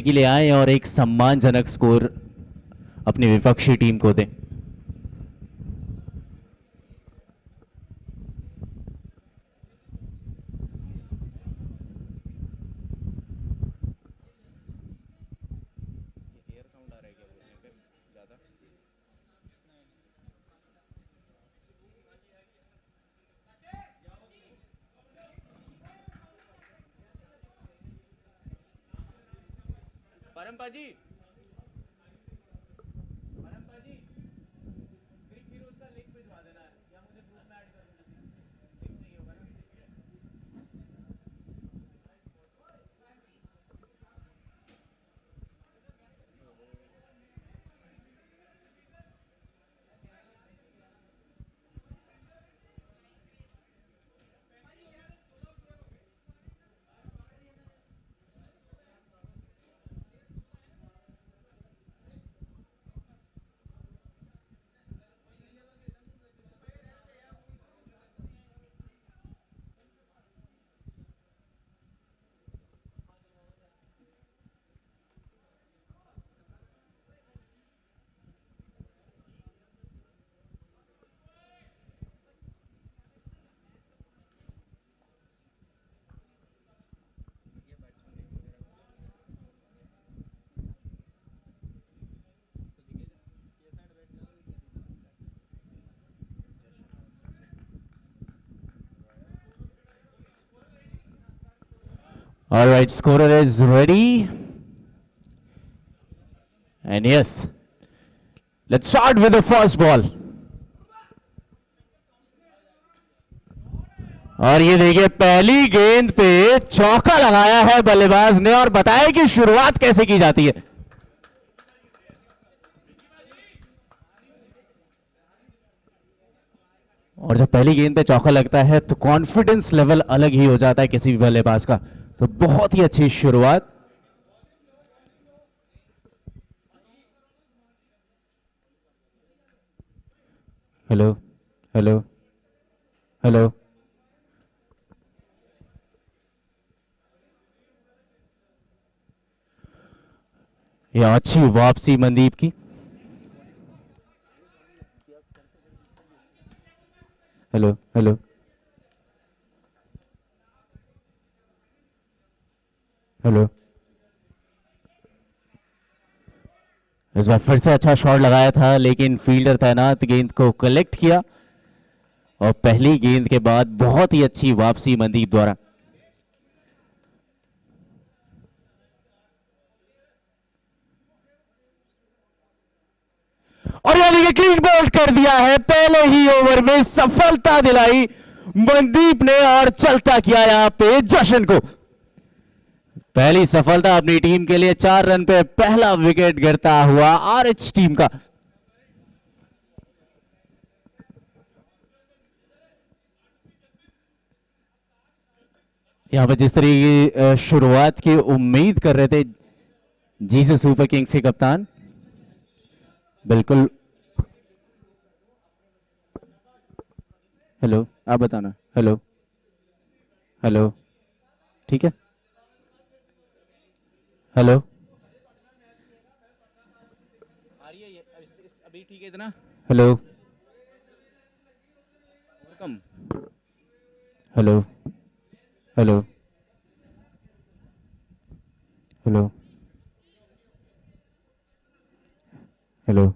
के लिए आए और एक सम्मानजनक स्कोर अपनी विपक्षी टीम को दें। परम्पा जी, परम्पा जी, फिर उसका लिंक भिजवा देना है या मुझे ग्रुप में ऐड कर देना। लिंक चाहिए होगा ना। All right, scorer is ready. And yes, let's start with the first ball. और ये देखिए पहली गेंद पे चौका लगाया है बल्लेबाज ने और बताया कि शुरुआत कैसे की जाती है। और जब पहली गेंद पे चौका लगता है तो कॉन्फिडेंस लेवल अलग ही हो जाता है किसी भी बल्लेबाज का। तो बहुत ही अच्छी शुरुआत। हेलो हेलो हेलो, ये अच्छी वापसी मनदीप की। हेलो हेलो हेलो, इस बार फिर से अच्छा शॉट लगाया था लेकिन फील्डर तैनात गेंद को कलेक्ट किया और पहली गेंद के बाद बहुत ही अच्छी वापसी मनदीप द्वारा। और यह देखिए क्लीन बोल्ड कर दिया है, पहले ही ओवर में सफलता दिलाई मनदीप ने और चलता किया यहां पे जश्न को। पहली सफलता अपनी टीम के लिए, 4 रन पे पहला विकेट गिरता हुआ आरएच टीम का। यहां पर जिस तरीके की शुरुआत की उम्मीद कर रहे थे जीसे सुपर किंग्स के कप्तान, बिल्कुल। हेलो, आप बताना। हेलो हेलो, ठीक है। हेलो, आ रही है अभी ठीक है इतना। Hello, welcome. Hello hello hello hello,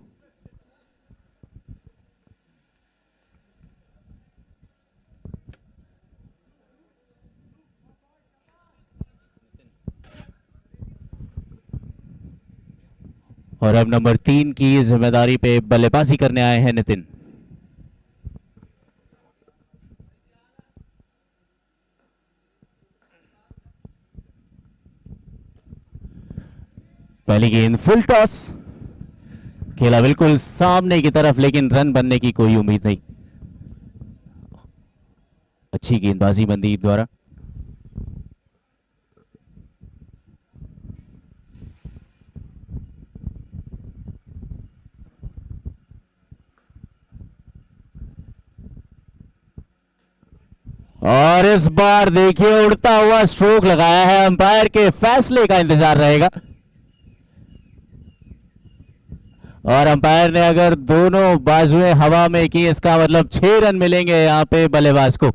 और अब नंबर 3 की जिम्मेदारी पे बल्लेबाजी करने आए हैं नितिन। पहली गेंद फुल टॉस, खेला बिल्कुल सामने की तरफ लेकिन रन बनने की कोई उम्मीद नहीं। अच्छी गेंदबाजी मनदीप द्वारा। और इस बार देखिए उड़ता हुआ स्ट्रोक लगाया है, अंपायर के फैसले का इंतजार रहेगा। और अंपायर ने अगर दोनों बाजुएं हवा में की, इसका मतलब 6 रन मिलेंगे यहां पे बल्लेबाज को।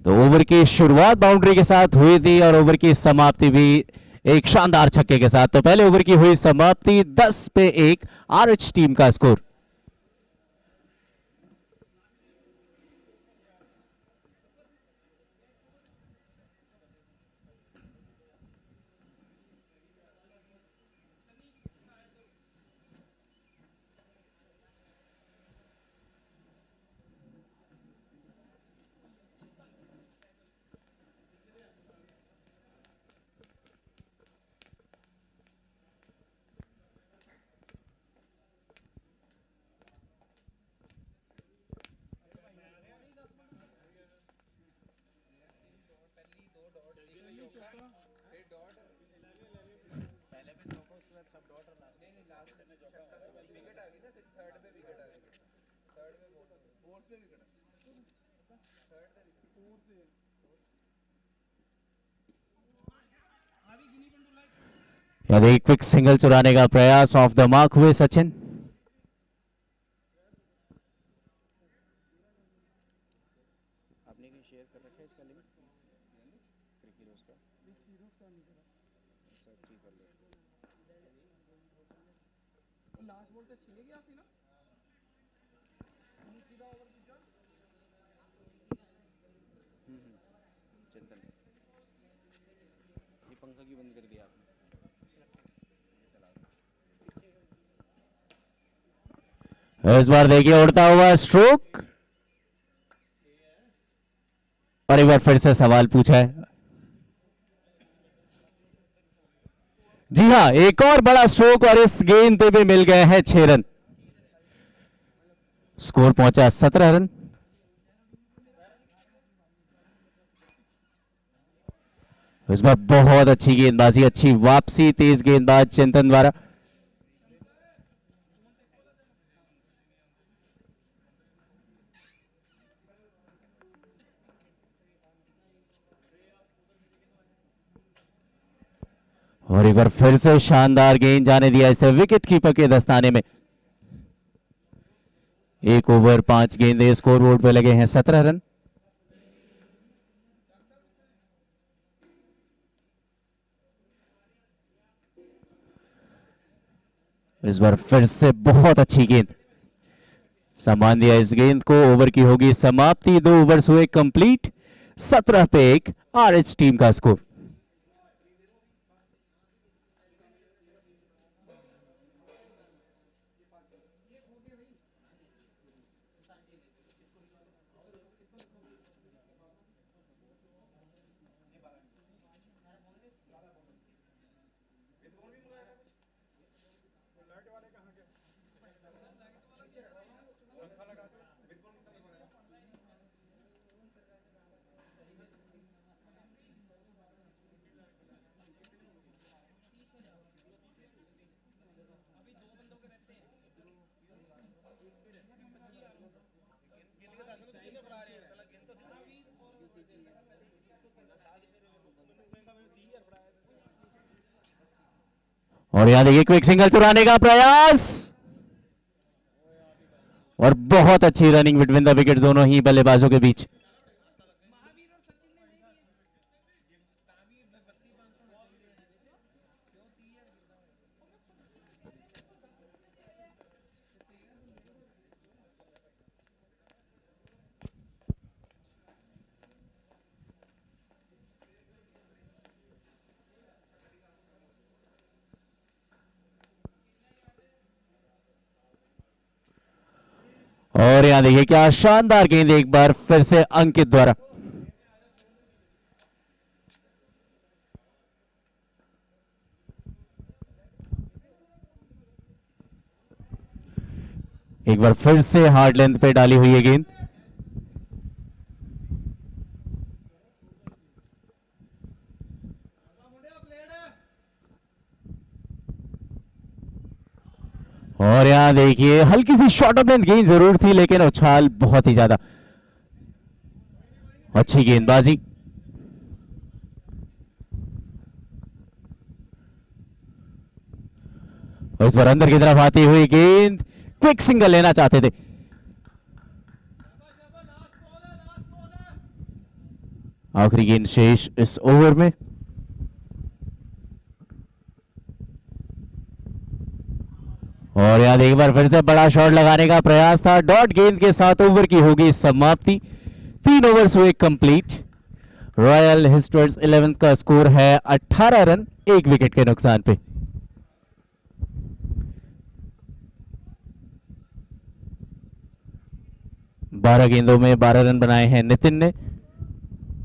तो ओवर की शुरुआत बाउंड्री के साथ हुई थी और ओवर की समाप्ति भी एक शानदार छक्के के साथ। तो पहले ओवर की हुई समाप्ति 10 पे 1 आरएच टीम का स्कोर। यदि क्विक सिंगल चुराने का प्रयास, ऑफ द मार्क हुए सचिन। इस बार देखिए उड़ता हुआ स्ट्रोक, और एक बार फिर से सवाल पूछा है। जी हां, एक और बड़ा स्ट्रोक और इस गेंद पे भी मिल गए हैं 6 रन। स्कोर पहुंचा 17 रन। इस बार बहुत अच्छी गेंदबाजी, अच्छी वापसी, तेज गेंदबाज चिंतन द्वारा। और एक बार फिर से शानदार गेंद, जाने दिया इसे विकेट कीपर के दस्ताने में। 1 ओवर 5 गेंदे, स्कोर बोर्ड पे लगे हैं 17 रन। इस बार फिर से बहुत अच्छी गेंद, सम्मान दिया इस गेंद को। ओवर की होगी समाप्ति, 2 ओवर्स हुए कंप्लीट, 17 पे 1 आरएच टीम का स्कोर। और यहां देखिए क्विक सिंगल चुराने का प्रयास, और बहुत अच्छी रनिंग बिटवीन द विकेट दोनों ही बल्लेबाजों के बीच। और यहां देखिए क्या शानदार गेंद, एक बार फिर से अंकित द्वारा। एक बार फिर से हार्ड लेंथ पे डाली हुई है गेंद। और यहां देखिए हल्की सी शॉर्ट ऑफ लेंथ गेंद जरूर थी, लेकिन उछाल बहुत ही ज्यादा। अच्छी गेंदबाजी। इस बार अंदर की तरफ आती हुई गेंद, क्विक सिंगल लेना चाहते थे। आखिरी गेंद शेष इस ओवर में। और यार एक बार फिर से बड़ा शॉट लगाने का प्रयास था। डॉट गेंद के साथ ओवर की होगी समाप्ति। 3 ओवर्स हुए कंप्लीट। रॉयल हिस्टर्स 11 का स्कोर है 18 रन 1 विकेट के नुकसान पे। बारह गेंदों में 12 रन बनाए हैं नितिन ने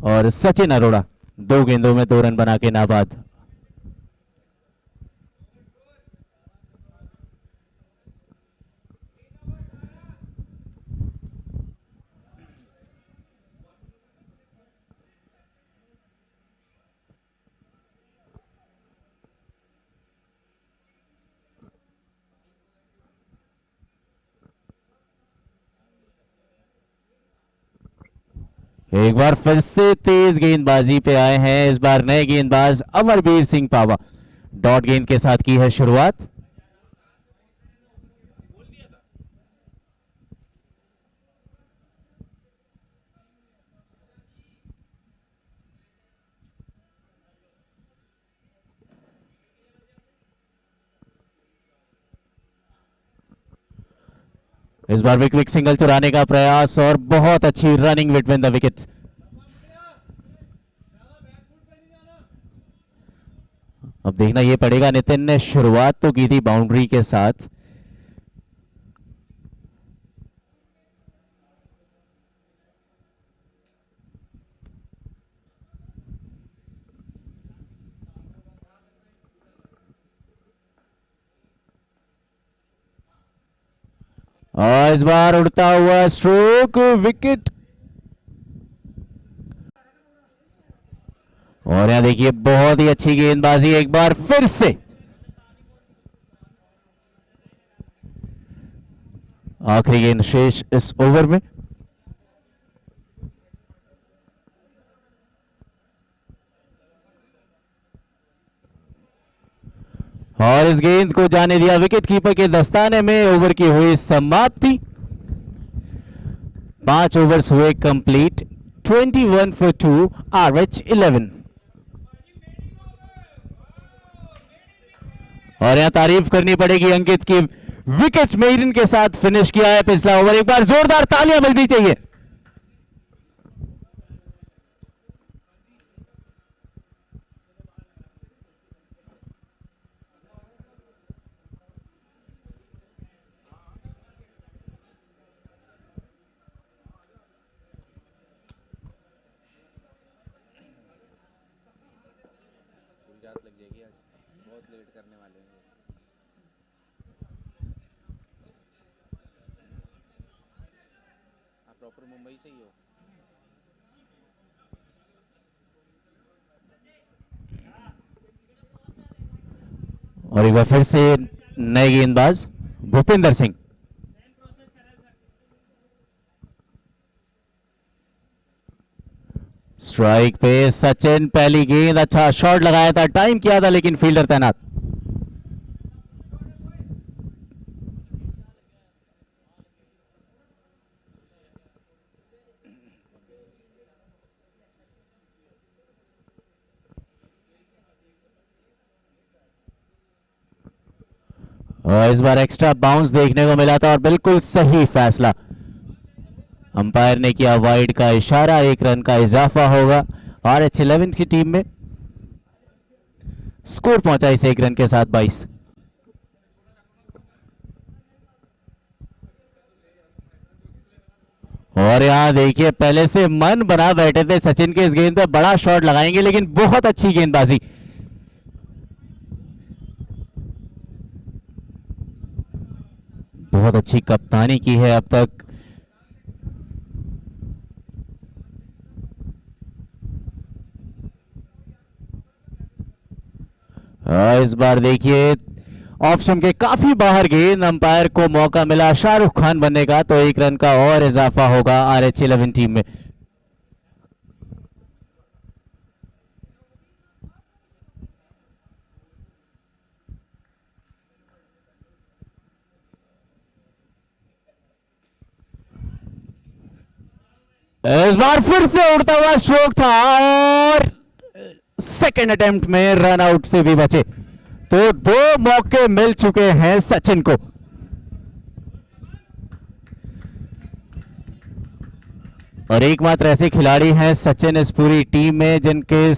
और सचिन अरोड़ा 2 गेंदों में 2 रन बना के नाबाद। एक बार फिर से तेज गेंदबाजी पे आए हैं इस बार नए गेंदबाज अमरवीर सिंह पावा। डॉट गेंद के साथ की है शुरुआत। इस बार भी क्विक सिंगल चुराने का प्रयास और बहुत अच्छी रनिंग बिटवीन द विकेट्स। अब देखना ये पड़ेगा, नितिन ने शुरुआत तो की थी बाउंड्री के साथ। और इस बार उड़ता हुआ स्ट्रोक, विकेट। और यहां देखिए बहुत ही अच्छी गेंदबाजी एक बार फिर से। आखिरी गेंद शेष इस ओवर में। और इस गेंद को जाने दिया विकेट कीपर के दस्ताने में। ओवर की हुई समाप्ति। 5 ओवर्स हुए कंप्लीट। 21 for 2 RH 11। और यहां तारीफ करनी पड़ेगी अंकित की, विकेट मेरिन के साथ फिनिश किया है पिछला ओवर। एक बार जोरदार तालियां मिलनी चाहिए। और एक बार फिर से नए गेंदबाज भूपिंदर सिंह। स्ट्राइक पे सचिन, पहली गेंद, अच्छा शॉट लगाया था, टाइम किया था लेकिन फील्डर तैनात। और इस बार एक्स्ट्रा बाउंस देखने को मिला था और बिल्कुल सही फैसला। अंपायर ने किया वाइड का इशारा, 1 रन का इजाफा होगा RH 11 की टीम में। स्कोर पहुंचा इस 1 रन के साथ 22। और यहां देखिए पहले से मन बना बैठे थे सचिन के इस गेंद पे बड़ा शॉट लगाएंगे, लेकिन बहुत अच्छी गेंदबाजी। बहुत अच्छी कप्तानी की है अब तक। इस बार देखिए ऑप्शन के काफी बाहर गेंद, अंपायर को मौका मिला शाहरुख खान बनने का, तो 1 रन का और इजाफा होगा RH 11 टीम में। इस बार फिर से उड़ता हुआ स्ट्रोक था और सेकेंड अटेम्प्ट में रन आउट से भी बचे। तो दो मौके मिल चुके हैं सचिन को। और एकमात्र ऐसे खिलाड़ी हैं सचिन इस पूरी टीम में जिनके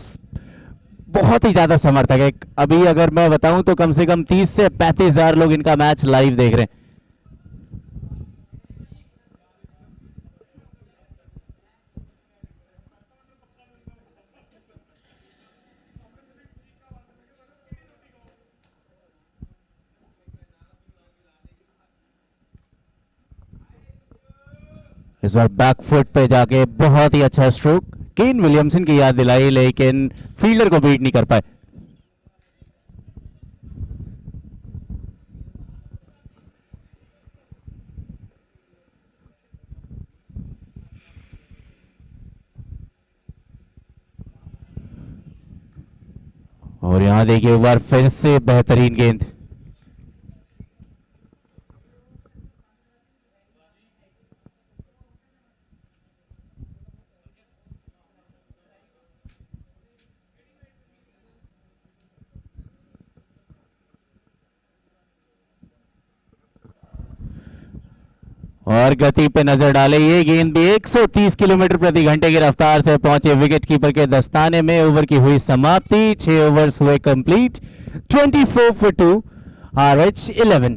बहुत ही ज्यादा समर्थक है। अभी अगर मैं बताऊं तो कम से कम 30 से 35 हजार लोग इनका मैच लाइव देख रहे हैं। इस बार बैकफुट पे जाके बहुत ही अच्छा स्ट्रोक, केन विलियमसन की याद दिलाई, लेकिन फील्डर को बीट नहीं कर पाए। और यहां देखिए एक बार फिर से बेहतरीन गेंद। और गति पे नजर डाले, ये गेंद भी 130 किलोमीटर प्रति घंटे की रफ्तार से पहुंचे विकेट कीपर के दस्ताने में। ओवर की हुई समाप्ति, 6 ओवर्स हुए कंप्लीट, 24 for 2, RH 11।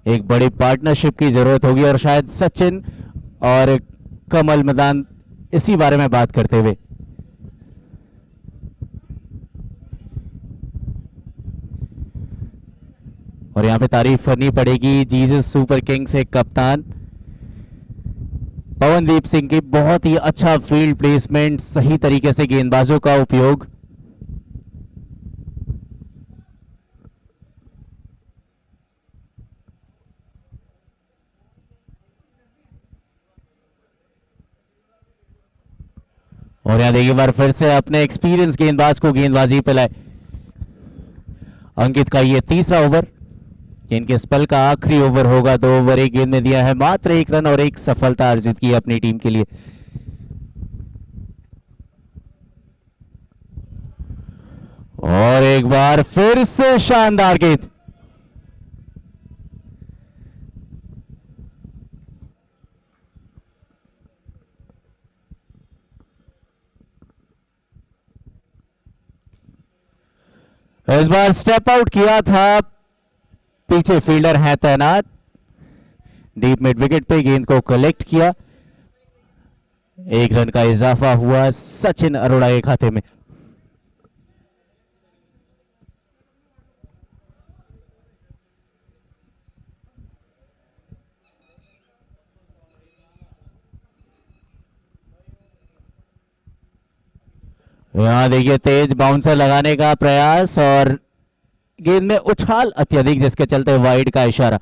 एक बड़ी पार्टनरशिप की जरूरत होगी और शायद सचिन और कमल मैदान इसी बारे में बात करते हुए। और यहां पे तारीफ करनी पड़ेगी जीसस सुपर किंग्स के कप्तान पवनदीप सिंह की। बहुत ही अच्छा फील्ड प्लेसमेंट, सही तरीके से गेंदबाजों का उपयोग। और यहां देखिए बार फिर से अपने एक्सपीरियंस गेंदबाज को गेंदबाजी पे लाए। अंकित का ये तीसरा ओवर, इनके स्पेल का आखिरी ओवर होगा। 2 ओवर 1 गेंद में दिया है मात्र 1 रन और 1 सफलता अर्जित की अपनी टीम के लिए। और एक बार फिर से शानदार गेंद। इस बार स्टेप आउट किया था, पीछे फील्डर है तैनात, डीप मिड विकेट पे गेंद को कलेक्ट किया। 1 रन का इजाफा हुआ सचिन अरोड़ा के खाते में। यहां देखिए तेज बाउंसर लगाने का प्रयास और गेंद में उछाल अत्यधिक, जिसके चलते वाइड का इशारा।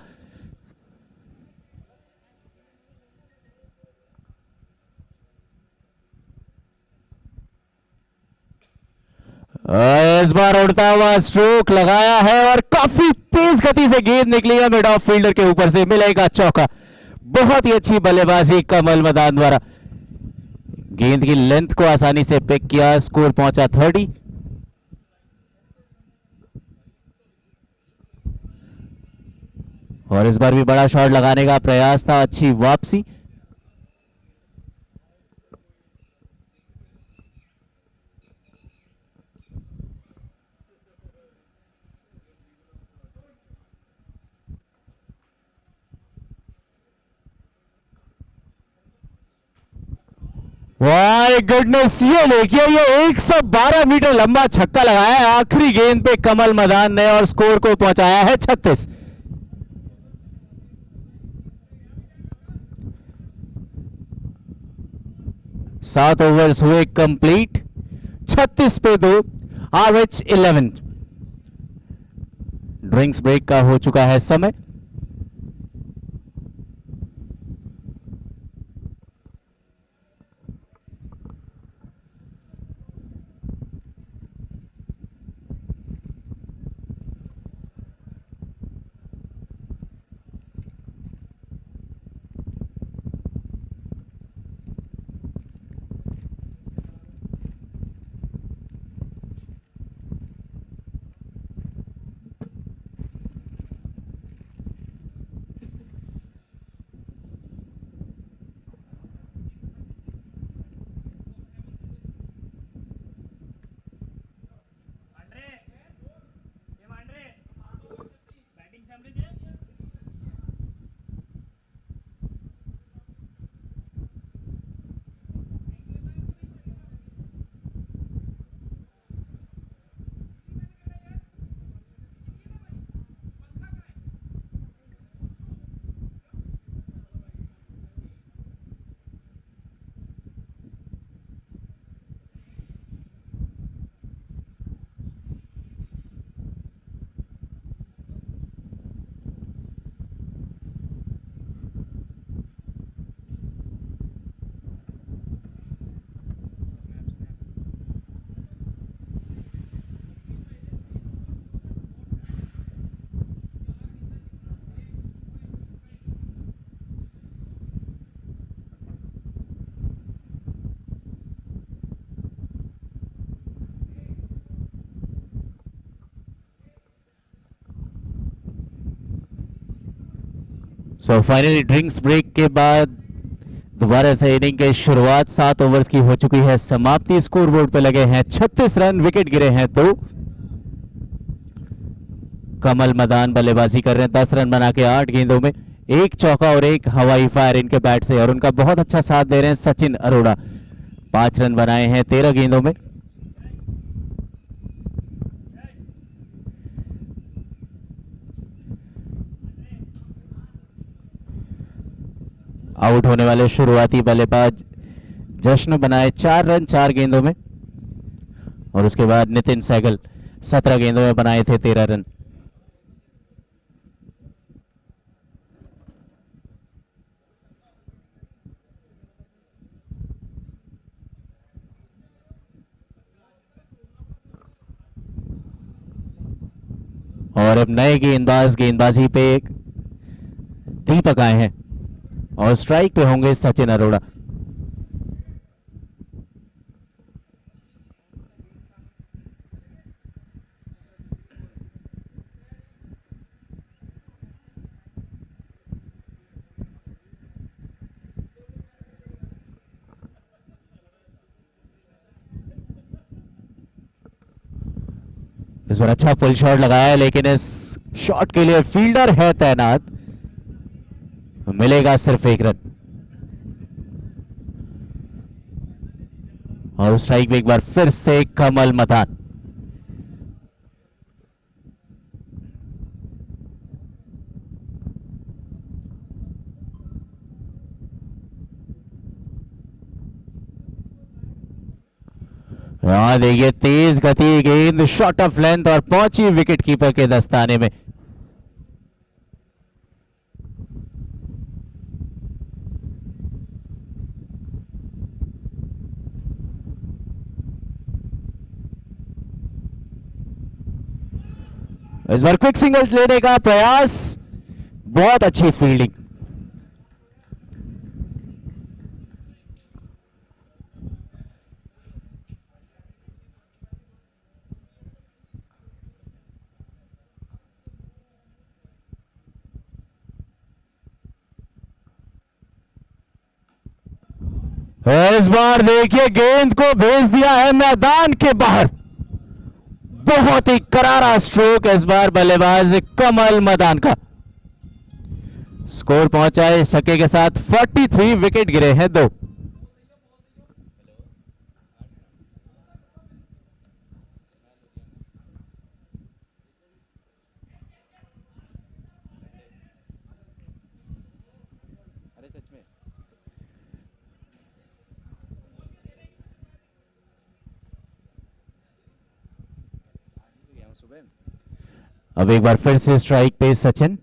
इस बार उड़ता हुआ स्ट्रोक लगाया है और काफी तेज गति से गेंद निकली है मिड ऑफ फील्डर के ऊपर से, मिलेगा चौका। बहुत ही अच्छी बल्लेबाजी कमल मैदान द्वारा। गेंद की लेंथ को आसानी से पिक किया, स्कोर पहुंचा 30। और इस बार भी बड़ा शॉट लगाने का प्रयास था, अच्छी वापसी। वाह गुडनेस, ये देखिए ये 112 मीटर लंबा छक्का लगाया है आखिरी गेंद पे कमल मैदान ने और स्कोर को पहुंचाया है 36। 7 ओवर्स हुए कंप्लीट, 36 पे 2, RH 11। ड्रिंक्स ब्रेक का हो चुका है समय। सो फाइनली ड्रिंक्स ब्रेक के बाद दोबारा से इनिंग की शुरुआत 7 ओवर्स की हो चुकी है समाप्ति। स्कोर बोर्ड पे लगे हैं 36 रन, विकेट गिरे हैं 2। कमल मदान बल्लेबाजी कर रहे हैं 10 रन बना के 8 गेंदों में, एक चौका और एक हवाई फायर इनके बैट से, और उनका बहुत अच्छा साथ दे रहे हैं सचिन अरोड़ा। 5 रन बनाए हैं 13 गेंदों में। आउट होने वाले शुरुआती बल्लेबाज जश्न बनाए 4 रन 4 गेंदों में, और उसके बाद नितिन सहगल 17 गेंदों में बनाए थे 13 रन। और अब नए गेंदबाज गेंदबाजी पे दीपक आए हैं और स्ट्राइक पे होंगे सचिन अरोड़ा। इस बार अच्छा फुल शॉट लगाया है, लेकिन इस शॉट के लिए फील्डर है तैनात, मिलेगा सिर्फ 1 रन। और स्ट्राइक पे एक बार फिर से कमल मदान। देखिए तेज गति गेंद, शॉट ऑफ लेंथ और पहुंची विकेट कीपर के दस्ताने में। इस बार क्विक सिंगल लेने का प्रयास, बहुत अच्छी फील्डिंग। इस बार देखिए गेंद को भेज दिया है मैदान के बाहर। बहुत ही करारा स्ट्रोक इस बार बल्लेबाज कमल मदान का। स्कोर पहुंचा है छक्के के साथ 43, विकेट गिरे हैं 2। अब एक बार फिर से स्ट्राइक पे सचिन।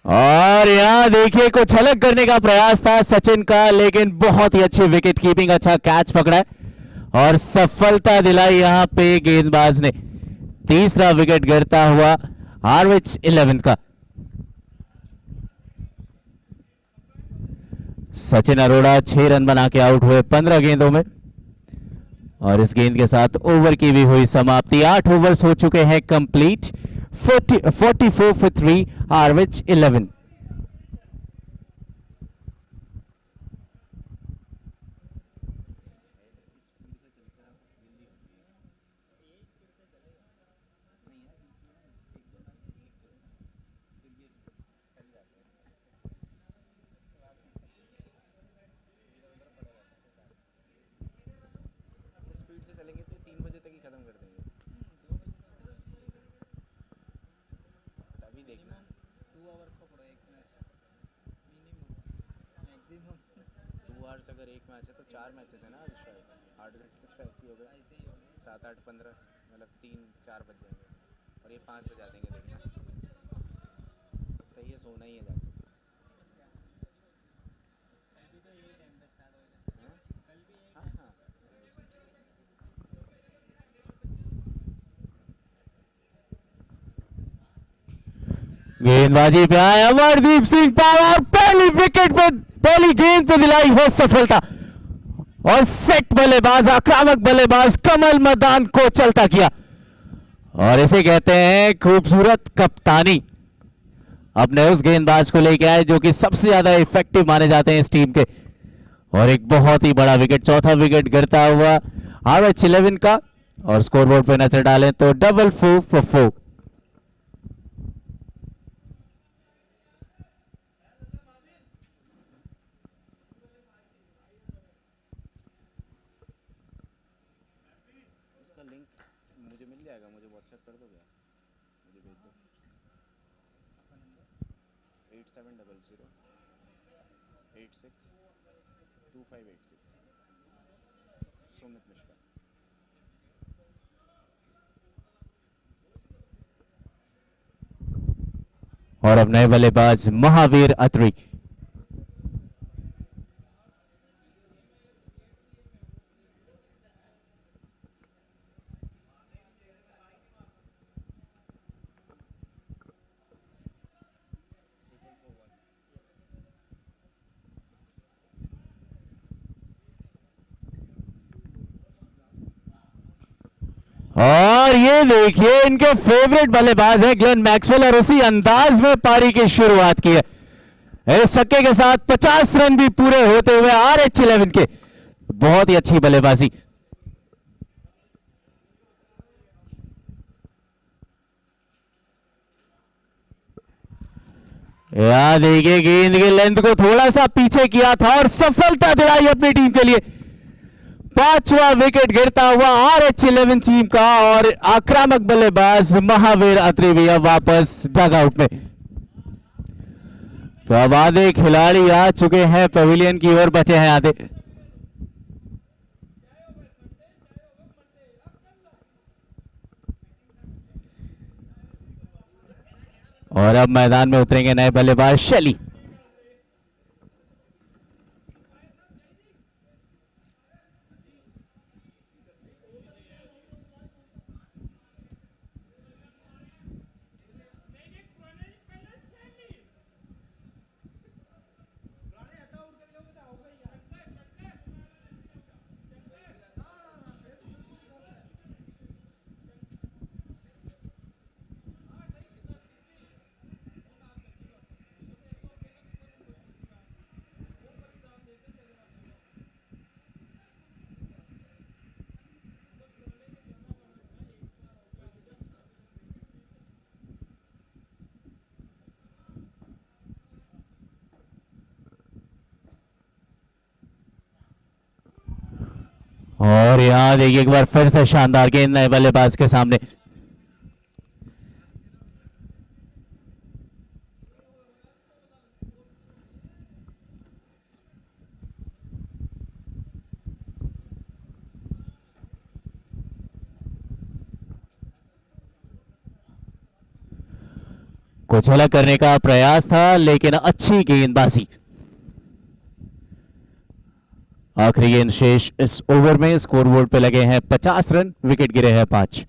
और यहां देखिए कुछ अलग करने का प्रयास था सचिन का, लेकिन बहुत ही अच्छी विकेट कीपिंग, अच्छा कैच पकड़ा है और सफलता दिलाई यहां पे गेंदबाज ने। तीसरा विकेट गिरता हुआ हार्विच 11 का। सचिन अरोड़ा 6 रन बना के आउट हुए 15 गेंदों में, और इस गेंद के साथ ओवर की भी हुई समाप्ति। 8 ओवर्स हो चुके हैं कंप्लीट। 44 for 3, हार्विच 11। अगर एक मैच है तो 4 मैचेस है ना आज शायद, 8 घंटे तो ऐसे ही हो गए, 7 8 15 मतलब 3 4 बज जाएंगे और ये 5 बजा देंगे। देखना सही है, सोना ही है जाके। हाँ हाँ, गेंदबाजी पे आया अमरदीप सिंह पावर, पहली विकेट पे, पहली गेंद पे दिलाई है सफलता। और सेट बल्लेबाज, आक्रामक बल्लेबाज कमल मैदान को चलता किया। और इसे कहते हैं खूबसूरत कप्तानी। अपने उस गेंदबाज को लेके आए जो कि सबसे ज्यादा इफेक्टिव माने जाते हैं इस टीम के। और एक बहुत ही बड़ा विकेट, चौथा विकेट गिरता हुआ RH11 का। और स्कोरबोर्ड पे नजर डालें तो 4 for 4। इसका लिंक मुझे मिल जाएगा, मुझे व्हाट्सएप कर दो क्या, मुझे भेज दो। 8700862586 सुमित मिश्रा। और अब नए बल्लेबाज महावीर अत्री। और ये देखिए इनके फेवरेट बल्लेबाज है ग्लेन मैक्सवेल, और उसी अंदाज में पारी की शुरुआत की है। इस छक्के के साथ 50 रन भी पूरे होते हुए RH11 के। बहुत ही अच्छी बल्लेबाजी। यार देखिए गेंद के लेंथ को थोड़ा सा पीछे किया था और सफलता दिलाई अपनी टीम के लिए। पांचवा विकेट गिरता हुआ RH11 टीम का। और आक्रामक बल्लेबाज महावीर अत्री भी अब वापस डगआउट में। तो अब आधे खिलाड़ी आ चुके हैं पवेलियन की ओर, बचे हैं आधे। और अब मैदान में उतरेंगे नए बल्लेबाज शैली। और यहां देखिए एक बार फिर से शानदार गेंद नए बल्लेबाज के सामने। कुछ अलग करने का प्रयास था लेकिन अच्छी गेंदबाजी। आखिरी गेंद शेष इस ओवर में। स्कोरबोर्ड पे लगे हैं 50 रन, विकेट गिरे हैं 5।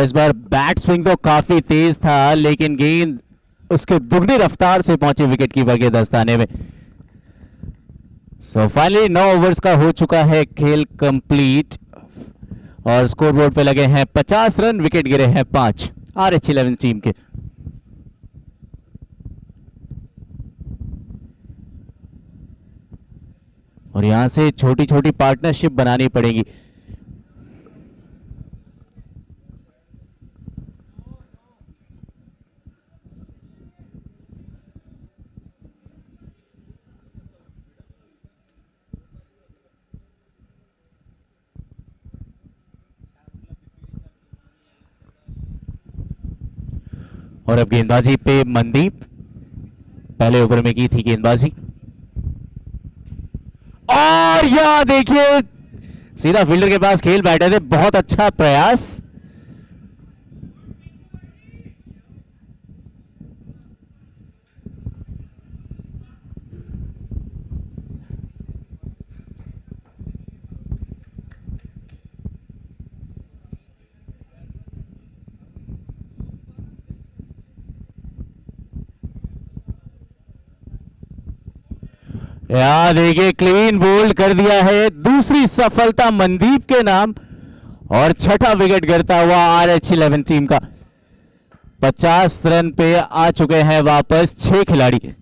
इस बार बैट स्विंग तो काफी तेज था लेकिन गेंद उसके दुगनी रफ्तार से पहुंची विकेट कीपर के दस्ताने में। सो फाइनली 9 ओवर्स का हो चुका है खेल कंप्लीट। और स्कोरबोर्ड पे लगे हैं 50 रन, विकेट गिरे हैं 5 RH11 टीम के। और यहां से छोटी छोटी पार्टनरशिप बनानी पड़ेगी। और अब गेंदबाजी पे मनदीप, पहले ओवर में की थी गेंदबाजी। और यह देखिए सीधा फील्डर के पास खेल बैठे थे, बहुत अच्छा प्रयास। यार देखिए क्लीन बोल्ड कर दिया है, दूसरी सफलता मनदीप के नाम और छठा विकेट गिरता हुआ RH11 टीम का। 50 रन पे आ चुके हैं वापस 6 खिलाड़ी।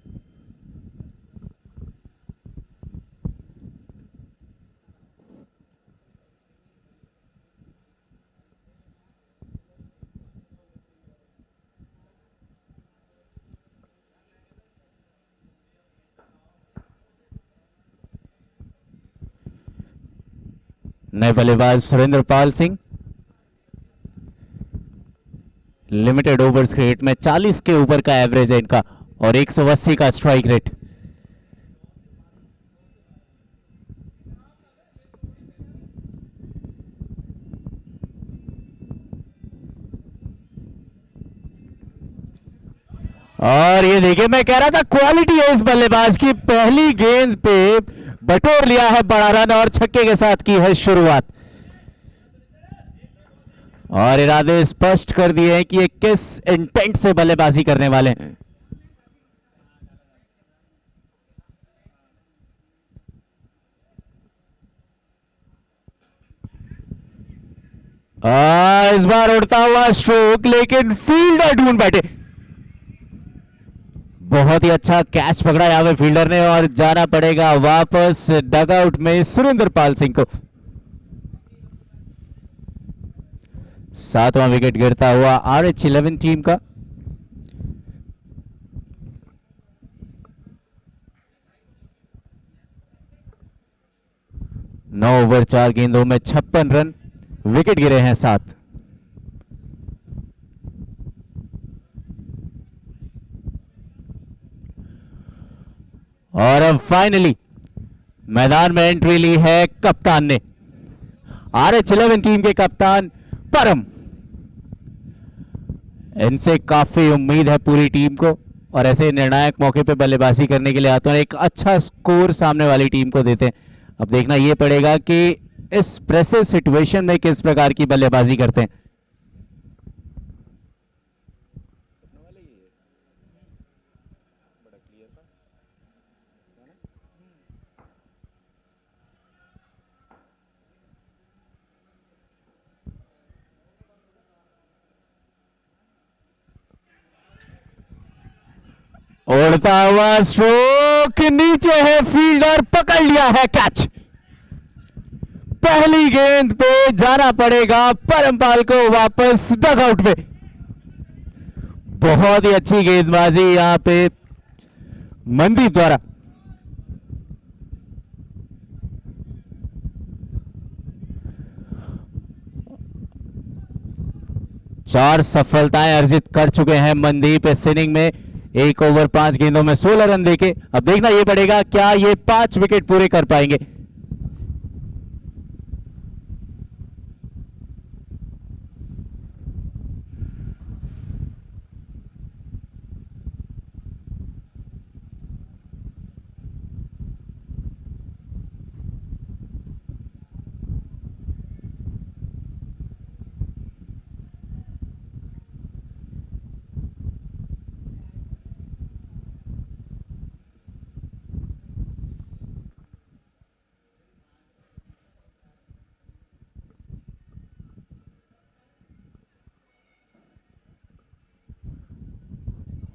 नए बल्लेबाज Surendra Pal Singh. Limited overs cricket में 40 के ऊपर का एवरेज है इनका और 180 का स्ट्राइक रेट। और ये देखिए मैं कह रहा था क्वालिटी है इस बल्लेबाज की, पहली गेंद पे बटोर लिया है बड़ा रन और छक्के के साथ की है शुरुआत। और इरादे स्पष्ट कर दिए हैं कि ये किस इंटेंट से बल्लेबाजी करने वाले हैं। इस बार उड़ता हुआ स्ट्रोक, लेकिन फील्डर ढूंढ बैठे। बहुत ही अच्छा कैच पकड़ा यहां पे फील्डर ने और जाना पड़ेगा वापस डगआउट में सुरेंद्र पाल सिंह को। 7वां विकेट गिरता हुआ RH11 टीम का। नौ ओवर 4 गेंदों में 56 रन, विकेट गिरे हैं 7। और अब फाइनली मैदान में एंट्री ली है कप्तान ने, RH11 टीम के कप्तान परम। इनसे काफी उम्मीद है पूरी टीम को और ऐसे निर्णायक मौके पे बल्लेबाजी करने के लिए आते हैं, एक अच्छा स्कोर सामने वाली टीम को देते हैं। अब देखना यह पड़ेगा कि इस प्रेशर सिचुएशन में किस प्रकार की बल्लेबाजी करते हैं। करने वाले ही है, बड़ा क्लियर था है ना। उड़ता हुआ स्ट्रोक, नीचे है फील्डर, पकड़ लिया है कैच। पहली गेंद पे जाना पड़ेगा परमपाल को वापस डगआउट में। बहुत ही अच्छी गेंदबाजी यहां पे मनदीप द्वारा। चार सफलताएं अर्जित कर चुके हैं मनदीप इस इनिंग में, 1 ओवर 5 गेंदों में 16 रन देके। अब देखना यह पड़ेगा क्या ये 5 विकेट पूरे कर पाएंगे।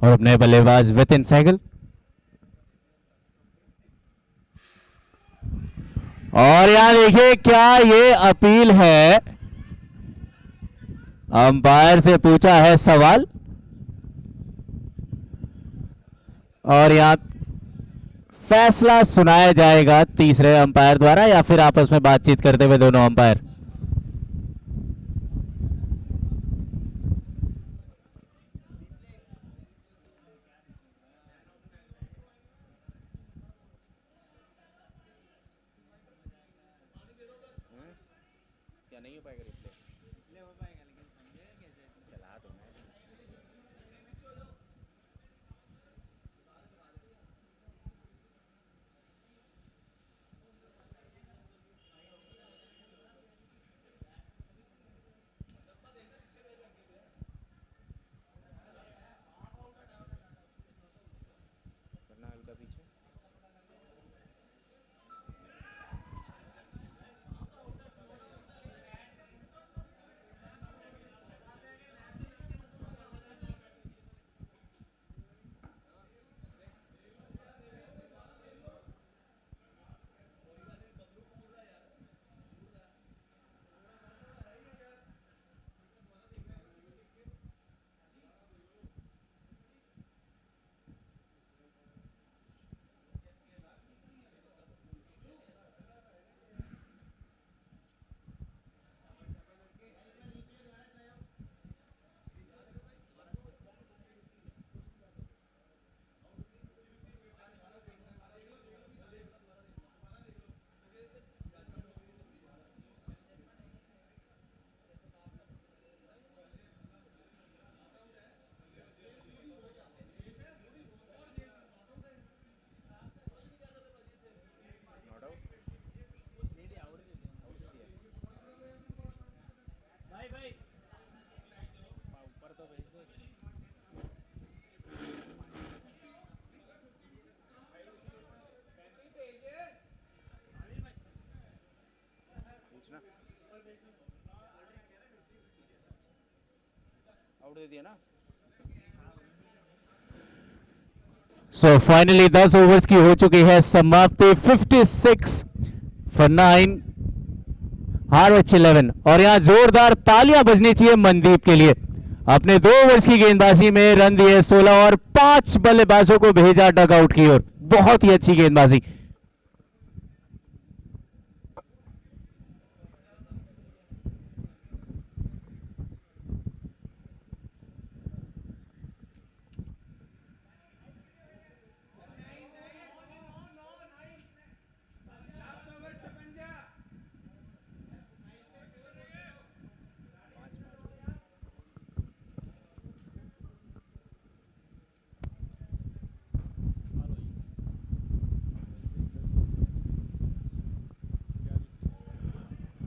और अपने बल्लेबाज वितिन सहगल। और यहां देखिए क्या ये अपील है, अंपायर से पूछा है सवाल और यहां फैसला सुनाया जाएगा तीसरे अंपायर द्वारा या फिर आपस में बातचीत करते हुए दोनों अंपायर। क्या नहीं हो पाएगा रिप्ले, हो पाएगा लेकिन समझे कैसे चला दो मैच। करना हल्का पीछे। आउट दे दिया ना। सो फाइनली 10 ओवर्स की हो चुकी है समाप्ति। 56 फॉर 9 RH11। और यहां जोरदार तालियां बजनी चाहिए मनदीप के लिए। अपने 2 ओवर्स की गेंदबाजी में रन दिए 16 और 5 बल्लेबाजों को भेजा डगआउट की ओर। बहुत ही अच्छी गेंदबाजी।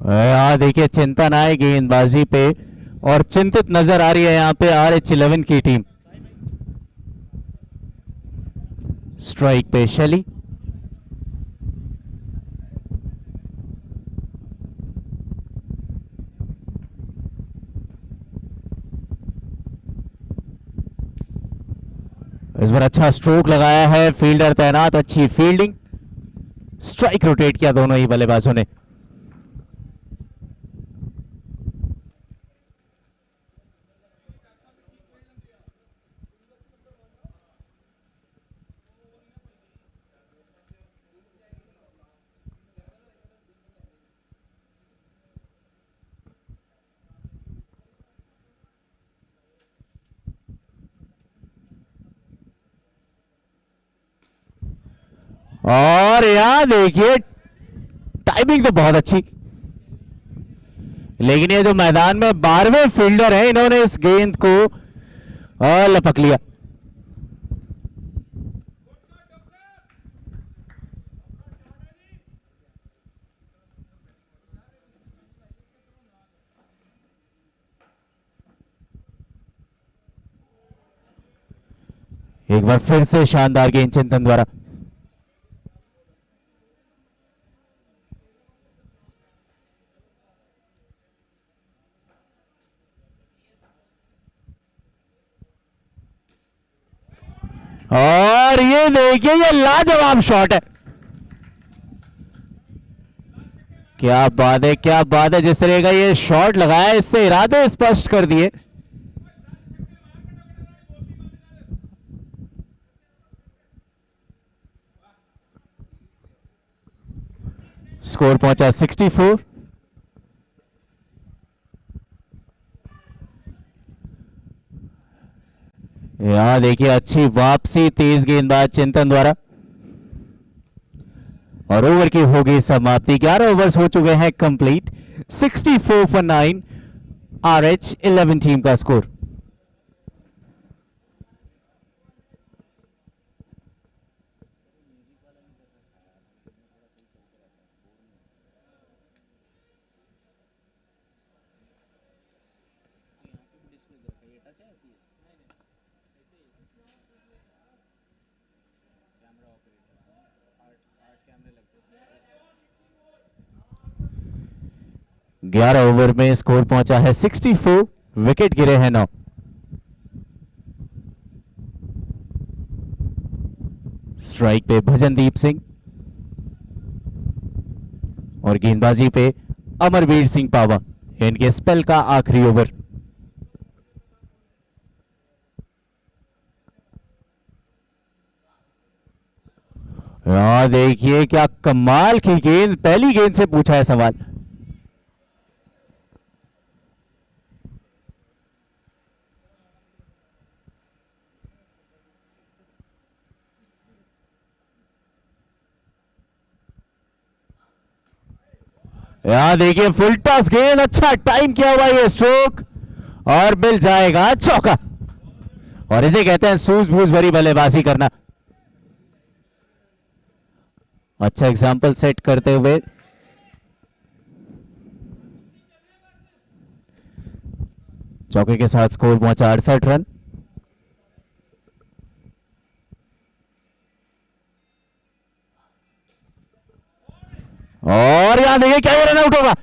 यहां देखिए चिंतन आए गेंदबाजी पे और चिंतित नजर आ रही है यहां पे RH11 की टीम। स्ट्राइक पे शैली। इस बार अच्छा स्ट्रोक लगाया है, फील्डर तैनात, अच्छी फील्डिंग। स्ट्राइक रोटेट किया दोनों ही बल्लेबाजों ने। और यहां देखिए टाइमिंग तो बहुत अच्छी, लेकिन ये जो मैदान में 12वें फील्डर है, इन्होंने इस गेंद को लपक लिया। एक बार फिर से शानदार गेंद चिंतन द्वारा। और ये देखिए ये लाजवाब शॉट है। क्या बात है, क्या बात है। जिस तरह का ये शॉट लगाया, इससे इरादे स्पष्ट कर दिए। स्कोर पहुंचा 64। यहां देखिए अच्छी वापसी तेज गेंदबाज चिंतन द्वारा। और ओवर की होगी समाप्ति। 11 ओवर्स हो चुके हैं कंप्लीट। 64 फॉर 9 RH11 टीम का स्कोर। कैमरा ऑपरेटर 8 कैमरे लग सकते हैं। 11 ओवर में स्कोर पहुंचा है 64। विकेट गिरे हैं 9। स्ट्राइक पे भजनदीप सिंह और गेंदबाजी पे अमरवीर सिंह पावा। इनके स्पेल का आखिरी ओवर। देखिए क्या कमाल की गेंद, पहली गेंद से पूछा है सवाल। यहां देखिए फुल टॉस गेंद, अच्छा टाइम किया हुआ ये स्ट्रोक और मिल जाएगा चौका। और इसे कहते हैं सूझबूझ भरी बल्लेबाजी करना। अच्छा एग्जाम्पल सेट करते हुए चौके के साथ स्कोर पहुंचा 68 रन। और यहां देखिए क्या ये रन आउट होगा।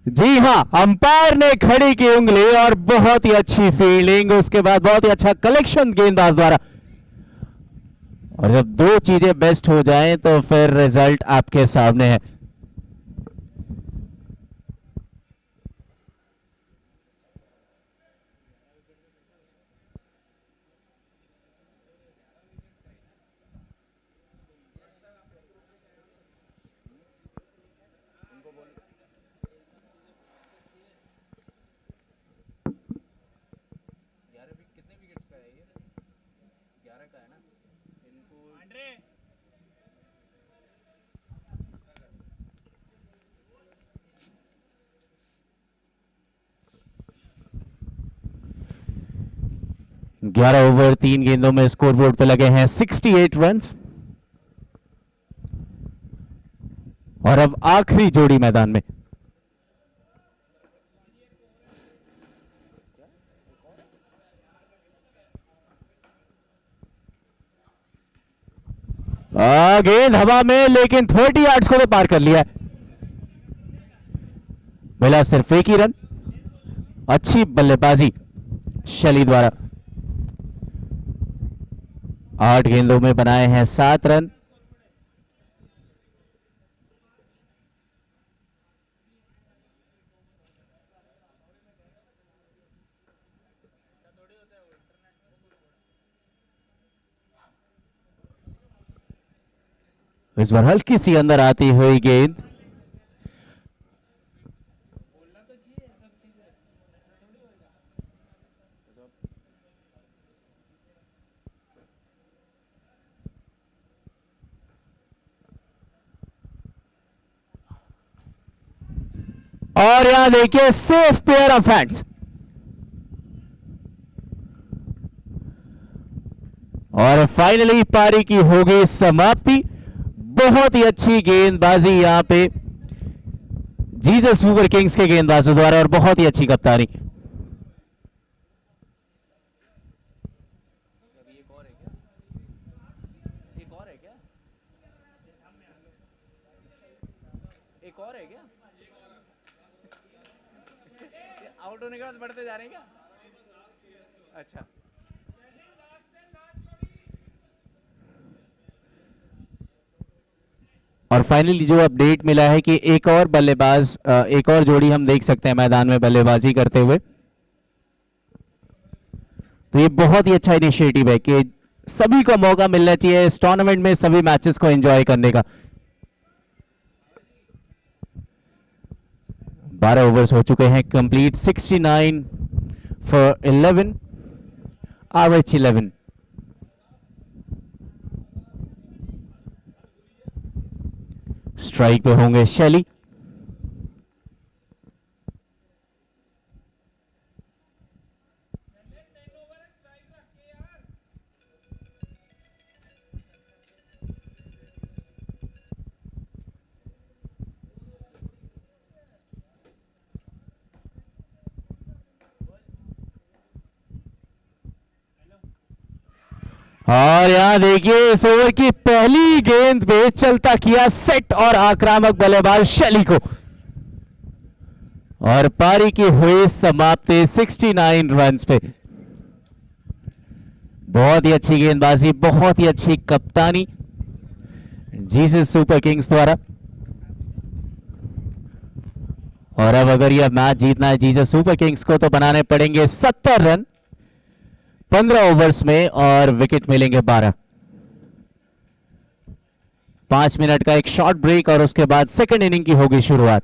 जी हां, अंपायर ने खड़ी की उंगली और बहुत ही अच्छी फील्डिंग, उसके बाद बहुत ही अच्छा कलेक्शन गेंदबाज द्वारा। और जब दो चीजें बेस्ट हो जाएं तो फिर रिजल्ट आपके सामने है। इनको बोल 11 विकेट कितने विकेट्स का है ये? 11 का है ना इनको। ग्यारह ओवर 3 गेंदों में स्कोरबोर्ड पे लगे हैं 68 रन्स। और अब आखिरी जोड़ी मैदान में। क्या एक और गेंद हवा में, लेकिन 30 यार्ड्स को तो पार कर लिया है। मिला सिर्फ एक ही रन। अच्छी बल्लेबाजी शैली द्वारा। 8 गेंदों में बनाए हैं 7 रन। इस बार हल्की सी अंदर आती हुई गेंद। तो अब और यहां देखिए सेफ पेयर ऑफ हैंड्स। और फाइनली पारी की होगी समाप्ति। बहुत ही अच्छी गेंदबाजी यहां पे जीसस सुपर किंग्स के गेंदबाजों द्वारा और बहुत ही अच्छी कप्तानी। अभी एक और है क्या? एक और है क्या? एक और है क्या? आउट होने के बाद बढ़ते जा रहे हैं क्या? अच्छा। और फाइनली जो अपडेट मिला है कि एक और बल्लेबाज, एक और जोड़ी हम देख सकते हैं मैदान में बल्लेबाजी करते हुए। तो ये बहुत ही अच्छा इनिशिएटिव है कि सभी को मौका मिलना चाहिए इस टूर्नामेंट में सभी मैचेस को एंजॉय करने का। 12 ओवर्स हो चुके हैं कंप्लीट। 69 for 11, average 11। स्ट्राइक पे होंगे शैली। और यहां देखिए इस ओवर की पहली गेंद पे चलता किया सेट और आक्रामक बल्लेबाज शैली को। और पारी की हुई समाप्ति 69 रन्स पे। बहुत ही अच्छी गेंदबाजी, बहुत ही अच्छी कप्तानी जीसस सुपर किंग्स द्वारा। और अब अगर यह मैच जीतना है जीसस सुपर किंग्स को तो बनाने पड़ेंगे 70 रन 15 ओवर्स में और विकेट मिलेंगे 12। 5 मिनट का एक शॉर्ट ब्रेक और उसके बाद सेकंड इनिंग की होगी शुरुआत।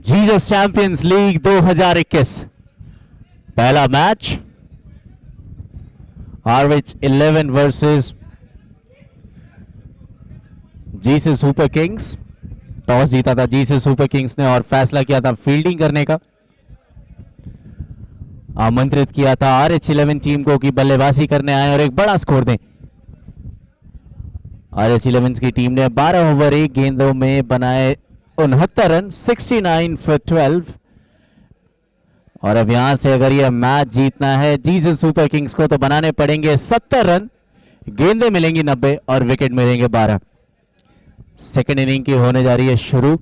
जीसस चैंपियंस लीग 2021 पहला match Harwich 11 versus Jesus Super Kings. Toss जीता था जीसस सुपर किंग्स ने और फैसला किया था फील्डिंग करने का। आमंत्रित किया था RH11 टीम को कि बल्लेबाजी करने आए और एक बड़ा स्कोर दें। RH11 की टीम ने 12 ओवर 1 गेंदों में बनाए 69 रन, 69 for 12। और अब यहां से अगर यह मैच जीतना है जीसस सुपर किंग्स को तो बनाने पड़ेंगे 70 रन, गेंदें मिलेंगी 90 और विकेट मिलेंगे 12। सेकेंड इनिंग की होने जा रही है शुरू।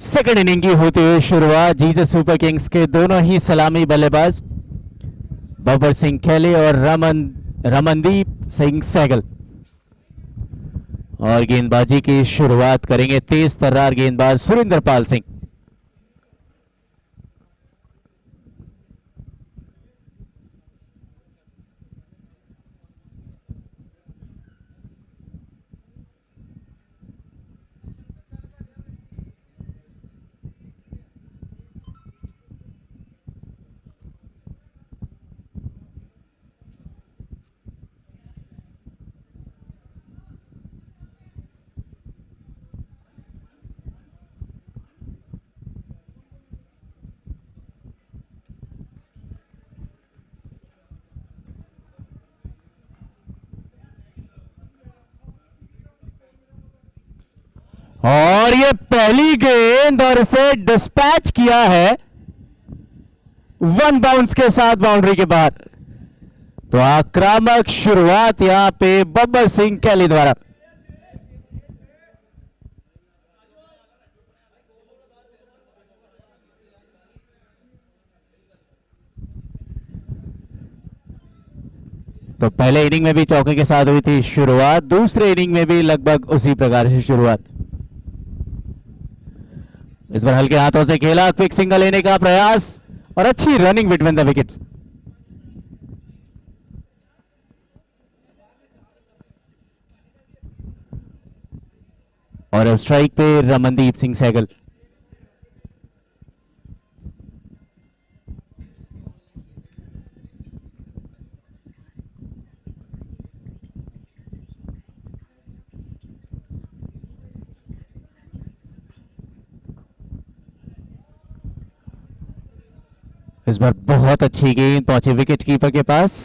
सेकंड इनिंग की होती हुई शुरुआत। जीसस सुपर किंग्स के दोनों ही सलामी बल्लेबाज बब्बर सिंह खेले और रमनदीप सिंह सहगल और गेंदबाजी की शुरुआत करेंगे तेज तर्रार गेंदबाज सुरेंद्र पाल सिंह। और ये पहली गेंद और इसे डिस्पैच किया है वन बाउंस के साथ बाउंड्री के बाहर। तो आक्रामक शुरुआत यहां पे बब्बर सिंह कैली द्वारा। तो पहले इनिंग में भी चौके के साथ हुई थी शुरुआत, दूसरे इनिंग में भी लगभग उसी प्रकार से शुरुआत। इस बार हल्के हाथों से खेला, क्विक सिंगल लेने का प्रयास और अच्छी रनिंग बिटवीन द विकेट्स। और अब स्ट्राइक पे रमनदीप सिंह सहगल। इस बार बहुत अच्छी गेंद पहुंची विकेट कीपर के पास।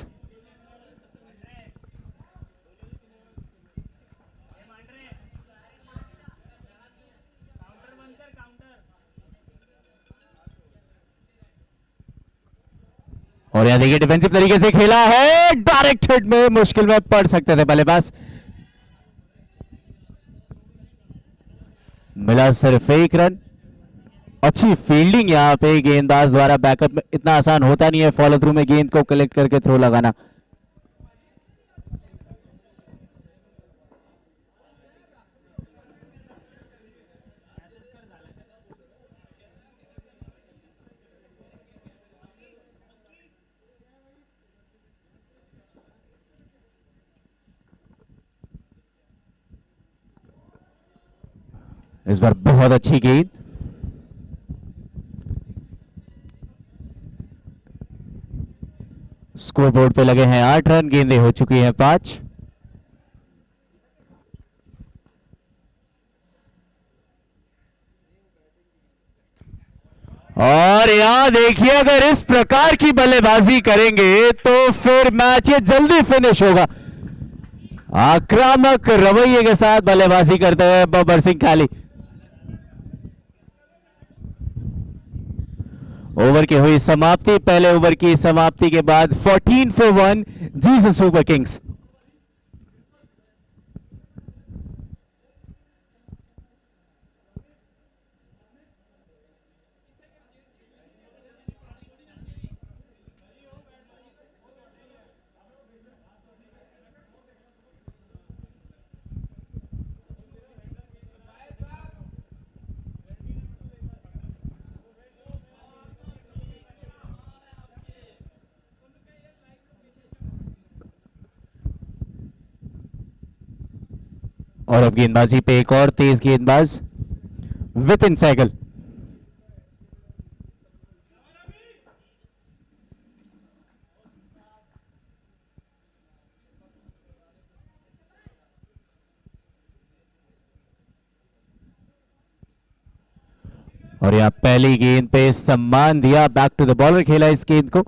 और यहां देखिए डिफेंसिव तरीके से खेला है, डायरेक्ट हिट में मुश्किल में पड़ सकते थे बल्लेबाज। मिला सिर्फ एक रन। अच्छी फील्डिंग यहां पे गेंदबाज द्वारा, बैकअप में इतना आसान होता नहीं है फॉलो थ्रू में गेंद को कलेक्ट करके थ्रो लगाना। इस बार बहुत अच्छी गेंद। स्कोरबोर्ड पे लगे हैं 8 रन, गेंदें हो चुकी हैं 5। और यहां देखिए, अगर इस प्रकार की बल्लेबाजी करेंगे तो फिर मैच ये जल्दी फिनिश होगा। आक्रामक रवैये के साथ बल्लेबाजी करते हुए बब्बर सिंह खाली। ओवर की हुई समाप्ति, पहले ओवर की समाप्ति के बाद 14 for 1 जीसस सुपर किंग्स। और अब गेंदबाजी पे एक और तेज गेंदबाज विपिन सहगल। और यहां पहली गेंद पे सम्मान दिया, बैक टू द बॉलर खेला इस गेंद को।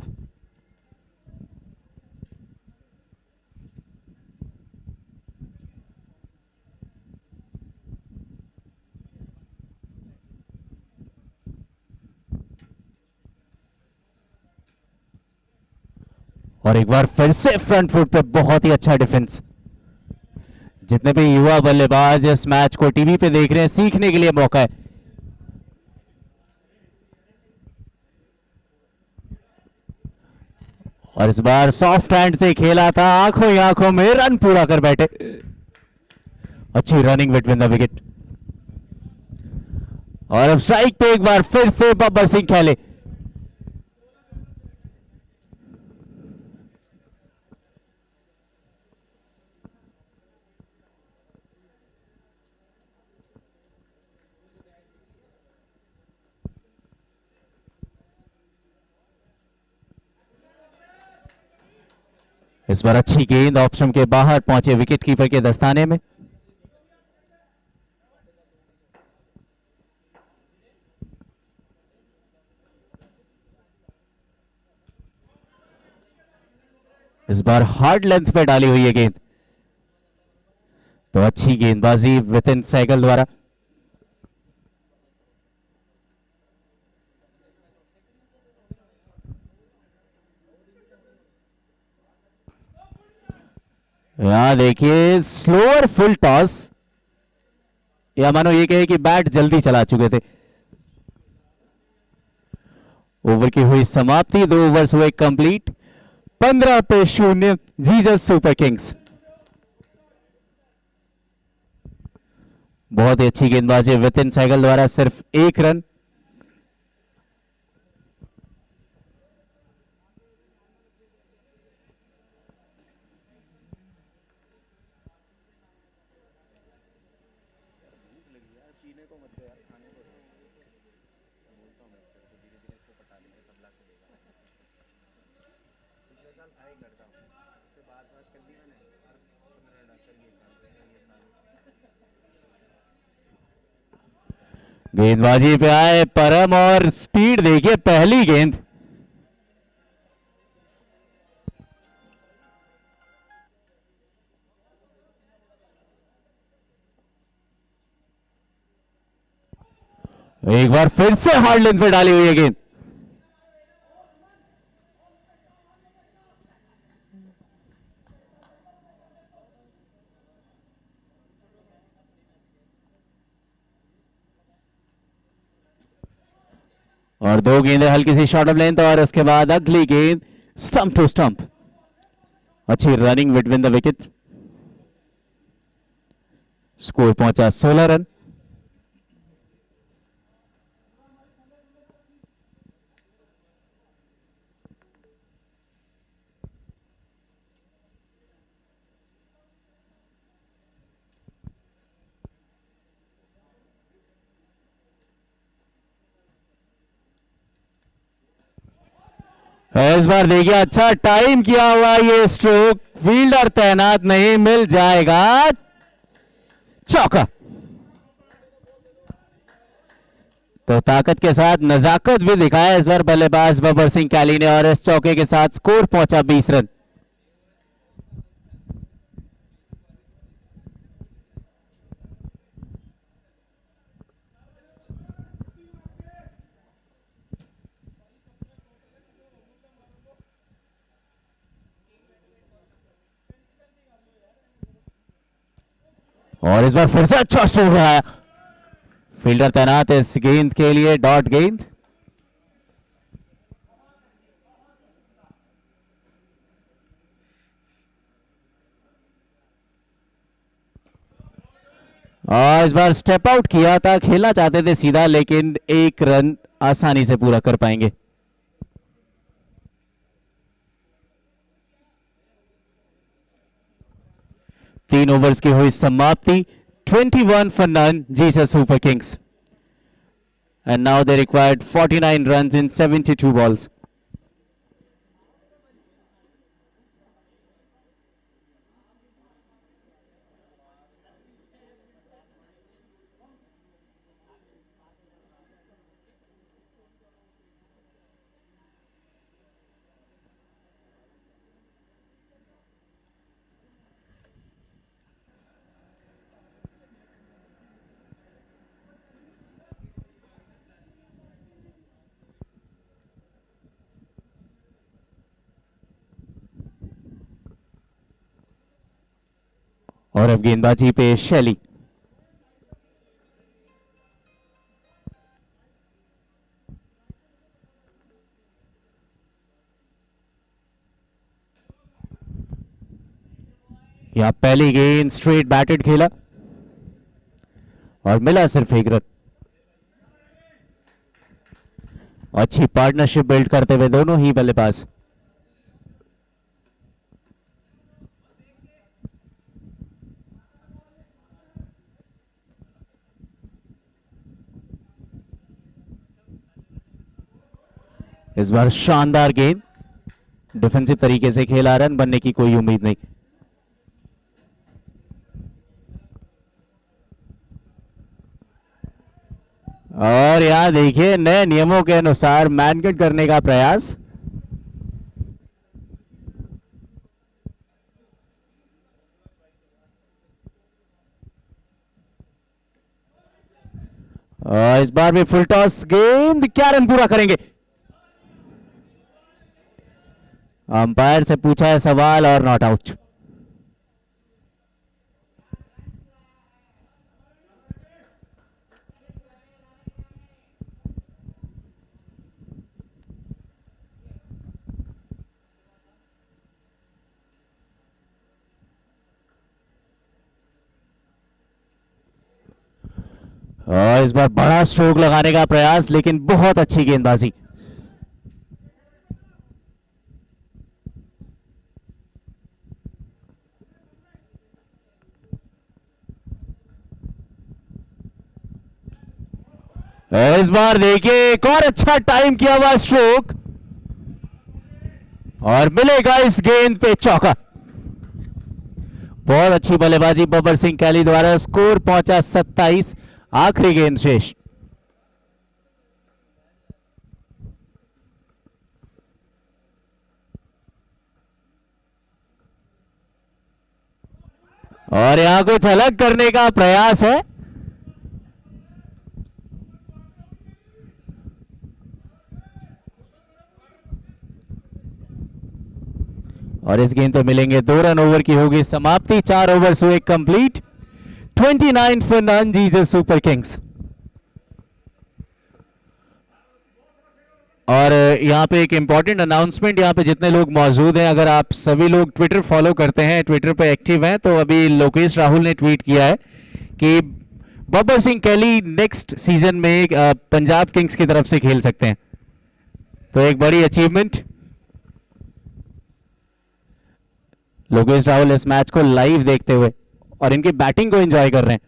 और एक बार फिर से फ्रंट फुट पे बहुत ही अच्छा डिफेंस। जितने भी युवा बल्लेबाज इस मैच को टीवी पे देख रहे हैं, सीखने के लिए मौका है। और इस बार सॉफ्ट हैंड से खेला था, आंखों ही आंखों में रन पूरा कर बैठे। अच्छी रनिंग बिटवीन द विकेट। और अब स्ट्राइक पे एक बार फिर से बब्बर सिंह खेले। इस बार अच्छी गेंद ऑप्शन के बाहर पहुंचे विकेट कीपर के दस्ताने में। इस बार हार्ड लेंथ पे डाली हुई है गेंद। तो अच्छी गेंदबाजी विपिन सहगल द्वारा। यहां देखिए स्लोअर फुल टॉस, या मानो ये कहे कि बैट जल्दी चला चुके थे। ओवर की हुई समाप्ति, 2 ओवर्स हुए कंप्लीट। 15 पे 0 जीसस सुपर किंग्स। बहुत ही अच्छी गेंदबाजी विपिन सहगल द्वारा, सिर्फ 1 रन। भूख लगी यार, पीने को मत दो यार, खाने को दो। बोलता हूँ मैं इससे तो धीरे धीरे इसको पटा लेंगे, सब ला के देगा। पिछले साल था ही करता हूँ, उससे बात बात कर ली मैंने, और 15 डॉक्टर ये खा लो ये खा लो। गेंदबाजी पे आए परम, और स्पीड देखिए पहली गेंद। एक बार फिर से हार्ड लेंथ पे डाली हुई है गेंद। और 2 गेंदें हल्की सी शॉर्ट ऑफ लेंथ, और उसके बाद अगली गेंद स्टंप टू स्टंप। अच्छी running between the wicket. Score पहुंचा 16 रन। इस बार देखिए अच्छा टाइम किया हुआ ये स्ट्रोक, फील्डर तैनात नहीं, मिल जाएगा चौका। तो ताकत के साथ नजाकत भी दिखाया इस बार बल्लेबाज बब्बर सिंह कैली ने और इस चौके के साथ स्कोर पहुंचा 20 रन। और इस बार फिर से अच्छा स्ट्रोक रहा, फील्डर तैनात इस गेंद के लिए, डॉट गेंद। और इस बार स्टेप आउट किया था, खेलना चाहते थे सीधा, लेकिन एक रन आसानी से पूरा कर पाएंगे। तीन ओवर्स की हुई समाप्ति, 21 for none, Jesus Super Kings. And now they required 49 runs in 72 balls. और अब गेंदबाजी पे शैली। यहां पहली गेंद स्ट्रेट बैटेड खेला और मिला सिर्फ एक रन। अच्छी पार्टनरशिप बिल्ड करते हुए दोनों ही बल्लेबाज। इस बार शानदार गेंद, डिफेंसिव तरीके से खेला, रन बनने की कोई उम्मीद नहीं। और यहां देखिए नए नियमों के अनुसार मैनकट करने का प्रयास। और इस बार भी फुल टॉस गेंद, क्या रन पूरा करेंगे? अंपायर से पूछा है सवाल और नॉट आउट। और इस बार बड़ा स्ट्रोक लगाने का प्रयास, लेकिन बहुत अच्छी गेंदबाजी। इस बार देखिए एक और अच्छा टाइम किया हुआ स्ट्रोक और मिलेगा इस गेंद पे चौका। बहुत अच्छी बल्लेबाजी बब्बर सिंह कैली द्वारा, स्कोर पहुंचा 27, आखिरी गेंद शेष। और यहां कुछ अलग करने का प्रयास है। और इस गेंद पे मिलेंगे 2 रन, ओवर की होगी समाप्ति, 4 ओवर्स हुए complete, 29 for none, Jesus Super Kings. और यहाँ पे एक इंपॉर्टेंट अनाउंसमेंट, यहाँ पे जितने लोग मौजूद हैं, अगर आप सभी लोग ट्विटर फॉलो करते हैं, ट्विटर पे एक्टिव हैं, तो अभी लोकेश राहुल ने ट्वीट किया है कि बब्बर सिंह कैली नेक्स्ट सीजन में पंजाब किंग्स की तरफ से खेल सकते हैं। तो एक बड़ी अचीवमेंट। लोकेश राहुल इस मैच को लाइव देखते हुए और इनकी बैटिंग को एंजॉय कर रहे हैं।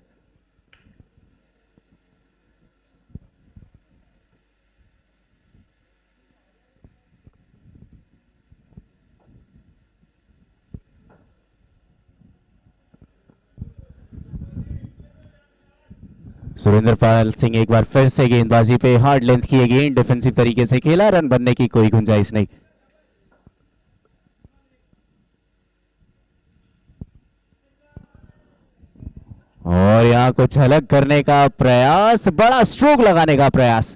सुरेंद्र पाल सिंह एक बार फिर से गेंदबाजी पे हार्ड लेंथ की गेंद डिफेंसिव तरीके से खेला, रन बनने की कोई गुंजाइश नहीं। और यहां कुछ अलग करने का प्रयास, बड़ा स्ट्रोक लगाने का प्रयास।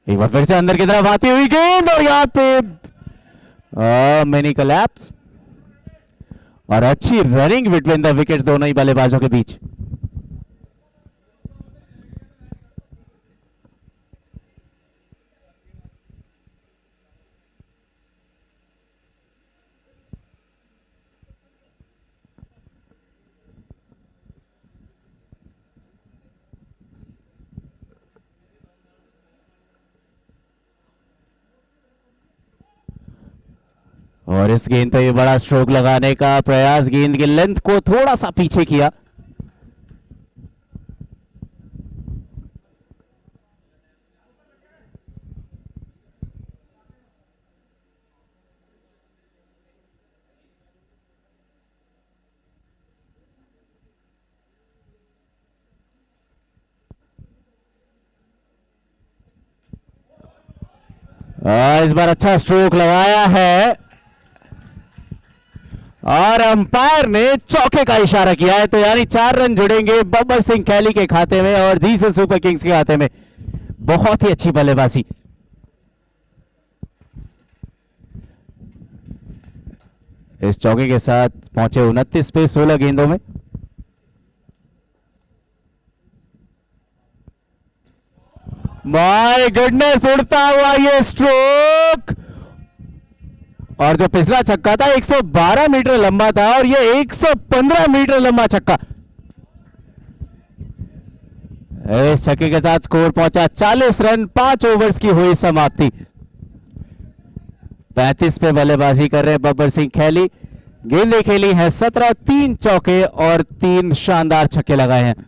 एक बार फिर से अंदर की तरफ आती हुई गेंद और यहां पे मिनी कोलैप्स और अच्छी रनिंग बिटवीन द विकेट्स दोनों ही बल्लेबाजों के बीच। और इस गेंद पे बड़ा स्ट्रोक लगाने का प्रयास, गेंद की लेंथ को थोड़ा सा पीछे किया। इस बार अच्छा स्ट्रोक लगाया है और अंपायर ने चौके का इशारा किया है, तो यानी 4 रन जुड़ेंगे बब्बर सिंह कैली के खाते में और जीसस सुपर किंग्स के खाते में। बहुत ही अच्छी बल्लेबाजी। इस चौके के साथ पहुंचे 29 पे 16 गेंदों में। माय गुडनेस, उड़ता हुआ ये स्ट्रोक, और जो पिछला छक्का था 112 मीटर लंबा था और ये 115 मीटर लंबा छक्का। इस छक्के के साथ स्कोर पहुंचा 40 रन, 5 ओवर्स की हुई समाप्ति। 35 पे बल्लेबाजी कर रहे बब्बर सिंह कैली। गेंदें खेली है 17, 3 चौके और 3 शानदार छक्के लगाए हैं।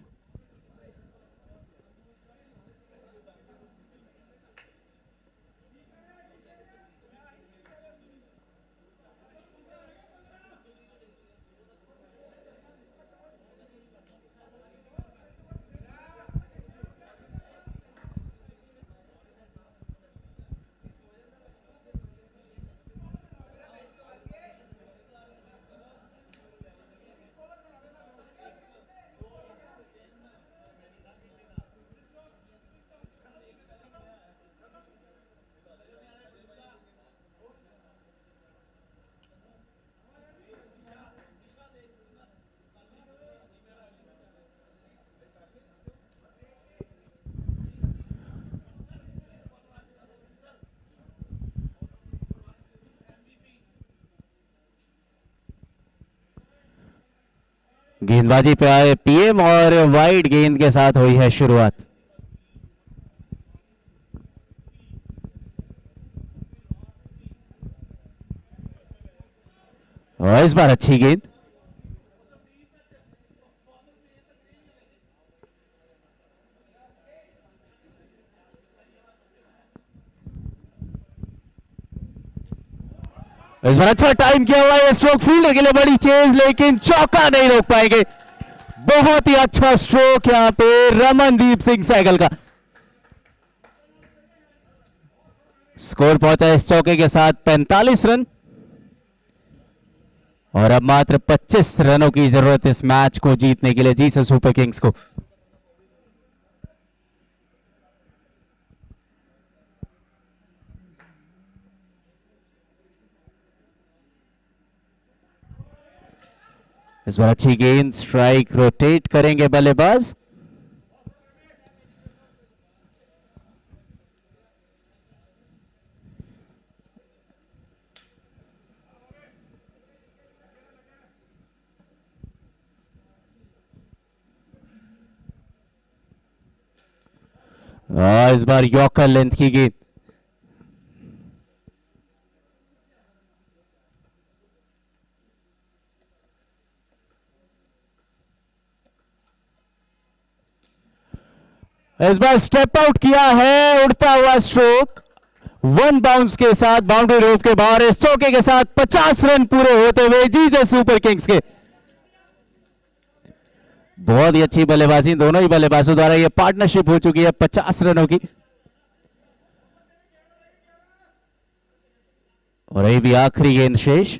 गेंदबाजी पे आए पीएम और वाइड गेंद के साथ हुई है शुरुआत। और इस बार अच्छी गेंद। इस बार अच्छा टाइम किया हुआ है स्ट्रोक, फील्डर के लिए बड़ी चेज, लेकिन चौका नहीं रोक पाएंगे। बहुत ही अच्छा स्ट्रोक यहां पे रमनदीप सिंह सहगल का। स्कोर पहुंचा इस चौके के साथ 45 रन और अब मात्र 25 रनों की जरूरत इस मैच को जीतने के लिए जीसस सुपर किंग्स को। इस बार अच्छी गेंद, स्ट्राइक, रोटेट करेंगे बल्लेबाज। इस बार यॉर्कर लेंथ की गेंद। इस बार स्टेप आउट किया है, उड़ता हुआ स्ट्रोक, वन बाउंस के साथ बाउंड्री रोप के बाहर इस चौके के साथ 50 रन पूरे होते हुए जीसस सुपर किंग्स के। बहुत ही अच्छी बल्लेबाजी दोनों ही बल्लेबाजों द्वारा यह पार्टनरशिप हो चुकी है 50 रनों की। और अभी भी आखिरी गेंद शेष।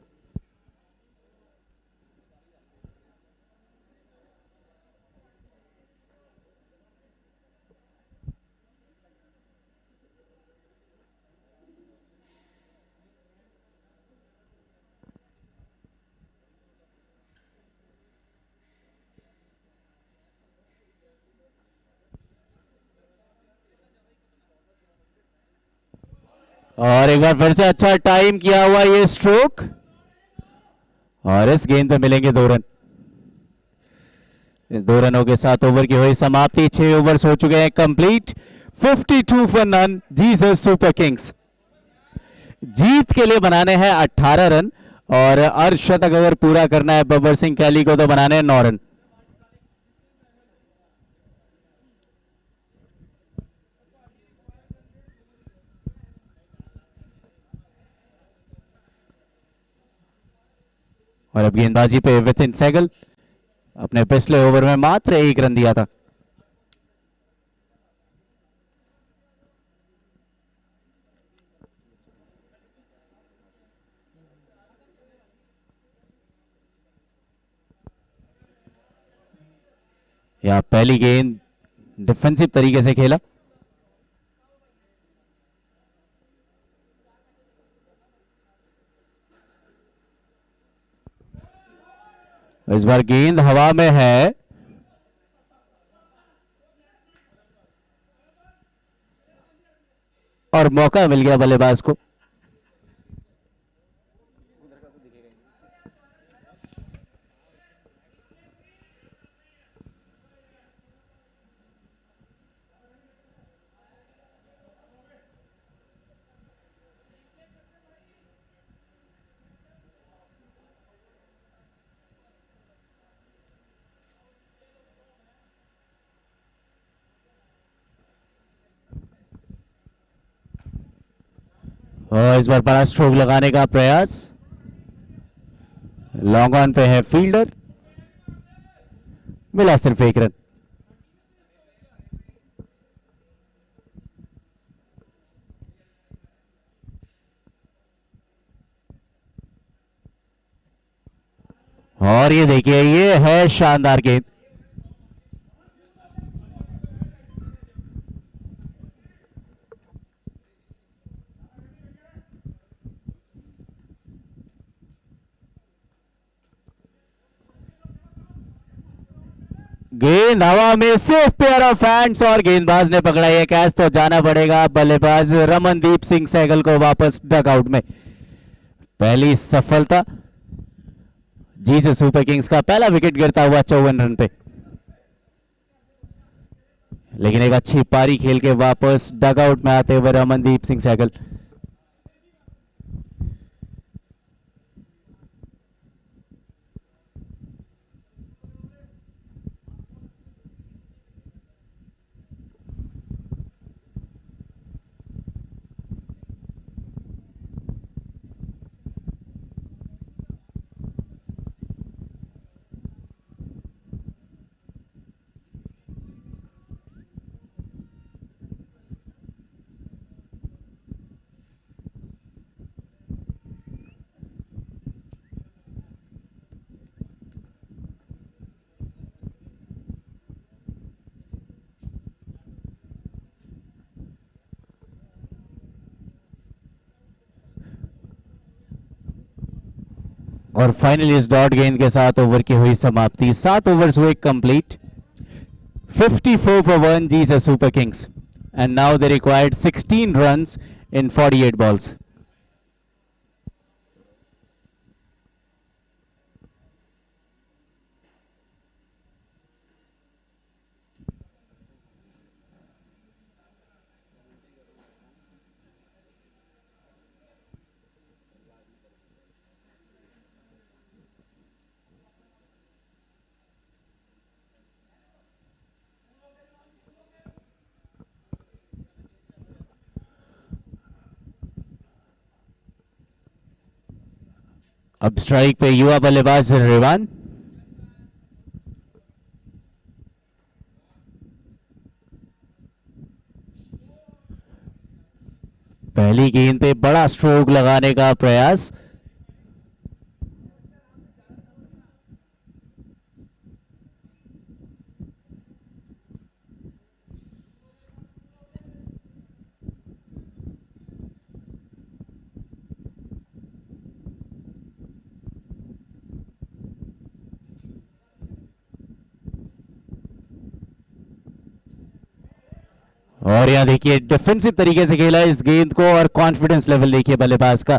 और एक बार फिर से अच्छा टाइम किया हुआ ये स्ट्रोक और इस गेंद पे मिलेंगे 2 रन। इस 2 रनों के साथ ओवर की हुई समाप्ति। 6 ओवर्स हो चुके हैं complete. 52 for none Jesus Super Kings. जीत के लिए बनाने हैं 18 रन और अर्धशतक अगर पूरा करना है बब्बर सिंह कैली को तो बनाने हैं 9 रन। और अब गेंदबाजी पे विपिन सहगल। अपने पिछले ओवर में मात्र 1 रन दिया था। या पहली गेंद डिफेंसिव तरीके से खेला। इस बार गेंद हवा में है और मौका मिल गया बल्लेबाज को। और इस बार बड़ा स्ट्रोक लगाने का प्रयास। लॉन्ग ऑन पे है फील्डर। मिला सिर्फ 1 रन। और ये देखिए ये है शानदार गेंद। गेंद हवा में सिर्फ पेयर ऑफ हैंड्स और गेंदबाज ने पकड़ा ये कैच तो जाना पड़ेगा बल्लेबाज रमनदीप सिंह सहगल को वापस डगआउट में। पहली सफलता जीसस सुपर किंग्स का पहला विकेट गिरता हुआ 54 रन पे। लेकिन एक अच्छी पारी खेल के वापस डगआउट में आते हुए रमनदीप सिंह सहगल। और फाइनली इस डॉट गेंद के साथ ओवर की हुई समाप्ति। 7 ओवर्स हुए complete. 54 for 1 Jesus Super Kings and now they required 16 runs in 48 balls. अब स्ट्राइक पे युवा बल्लेबाज रिवान। पहली गेंद पे बड़ा स्ट्रोक लगाने का प्रयास। और यहां देखिए डिफेंसिव तरीके से खेला इस गेंद को, और कॉन्फिडेंस लेवल देखिए बल्लेबाज का।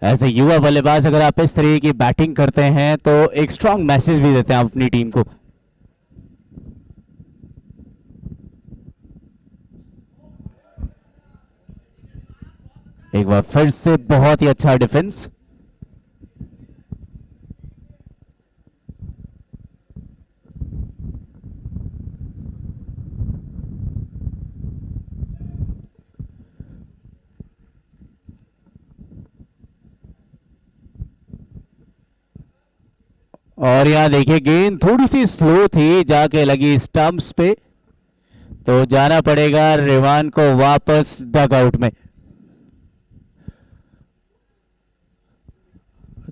ऐसे युवा बल्लेबाज अगर आप इस तरीके की बैटिंग करते हैं तो एक स्ट्रांग मैसेज भी देते हैं आप अपनी टीम को। एक बार फिर से बहुत ही अच्छा डिफेंस। और यहां देखिए गेंद थोड़ी सी स्लो थी, जाके लगी स्टंप्स पे, तो जाना पड़ेगा रिवान को वापस डगआउट में।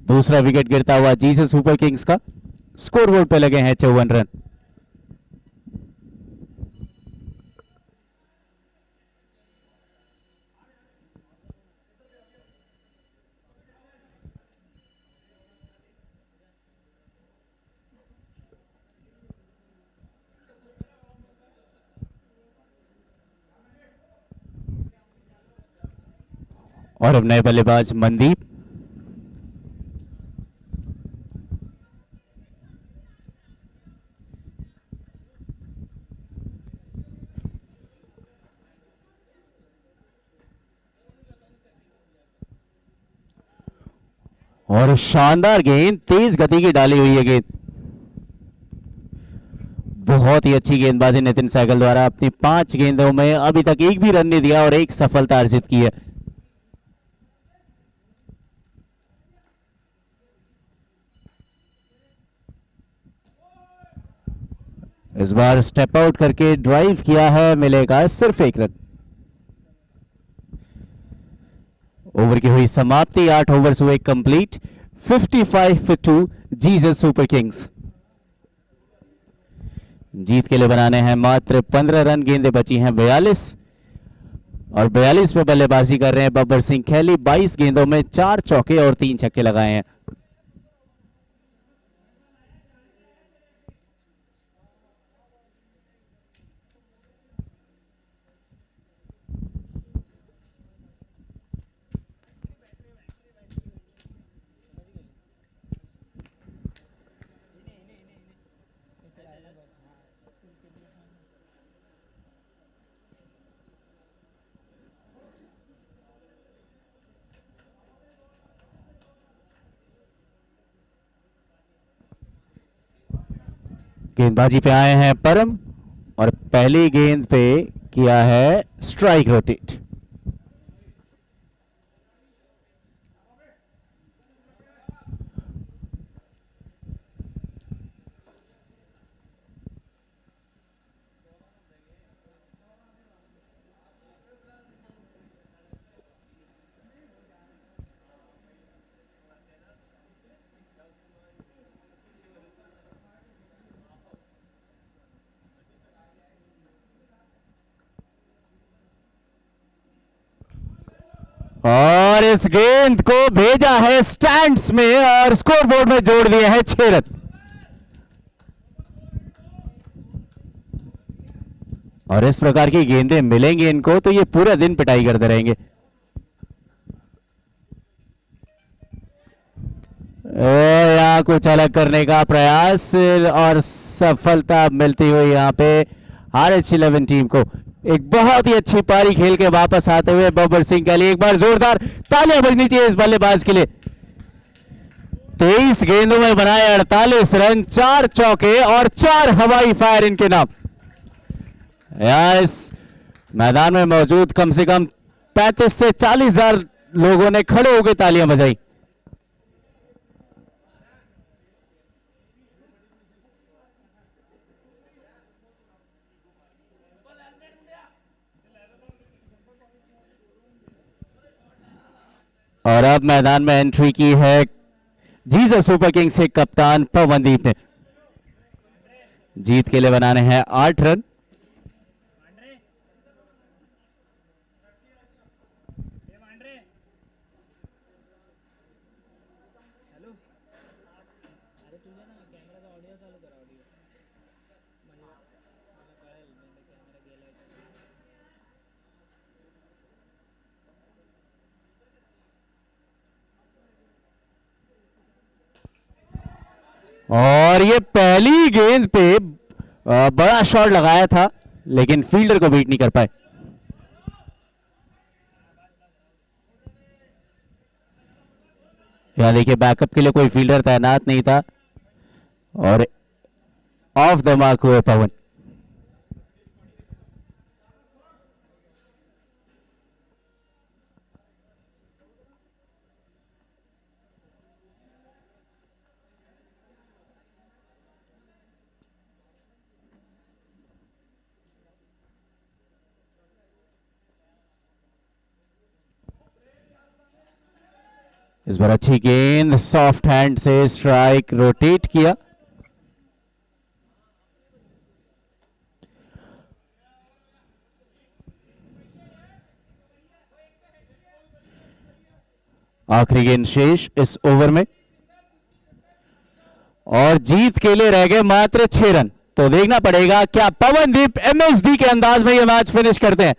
दूसरा विकेट गिरता हुआ जीसस सुपर किंग्स का। स्कोरबोर्ड पे लगे हैं 54 रन। और अब नए बल्लेबाज मनदीप। और शानदार गेंद, तेज गति की डाली हुई है गेंद। बहुत ही अच्छी गेंदबाजी नितिन सहगल द्वारा। अपनी 5 गेंदों में अभी तक एक भी रन नहीं दिया और एक सफलता अर्जित की है। इस बार स्टेप आउट करके ड्राइव किया है, मिलेगा सिर्फ 1 रन। ओवर की हुई समाप्ति, 8 ओवर्स हुए कंप्लीट। 55-2 Jesus Super Kings. जीत के लिए बनाने हैं मात्र 15 रन, गेंदें बची हैं 42, और 42 पे बल्लेबाजी कर रहे हैं बब्बर सिंह खैली। 22 गेंदों में 4 चौके और 3 छक्के लगाए हैं। गेंदबाजी पे आए हैं परम, और पहली गेंद पे किया है स्ट्राइक रोटेट। और इस गेंद को भेजा है स्टैंड्स में और स्कोरबोर्ड में जोड़ दिए हैं 6 रन। और इस प्रकार की गेंदें मिलेंगी इनको तो ये पूरा दिन पिटाई करते रहेंगे। यहां कुछ अलग करने का प्रयास और सफलता मिलती हुई यहां पे RH11 टीम को। एक बहुत ही अच्छी पारी खेल के वापस आते हुए बब्बर सिंह के लिए एक बार जोरदार तालियां बजनी चाहिए इस बल्लेबाज के लिए। 23 गेंदों में बनाए 48 रन, 4 चौके और 4 हवाई फायर इनके नाम। इस मैदान में मौजूद कम से कम 35 से 40 हजार लोगों ने खड़े होकर तालियां बजाई। और अब मैदान में एंट्री की है जीसस सुपर किंग्स के कप्तान पवनदीप ने। जीत के लिए बनाने हैं 8 रन। और ये पहली गेंद पे बड़ा शॉट लगाया था, लेकिन फील्डर को बीट नहीं कर पाए। यहां देखिए बैकअप के लिए कोई फील्डर तैनात नहीं था और ऑफ द मार्क हुए पवन। इस बार अच्छी गेंद, सॉफ्ट हैंड से स्ट्राइक, रोटेट किया। आखिरी गेंद शेष इस ओवर में और जीत के लिए रह गए मात्र 6 रन। तो देखना पड़ेगा क्या पवनदीप एमएसडी के अंदाज में यह मैच फिनिश करते हैं।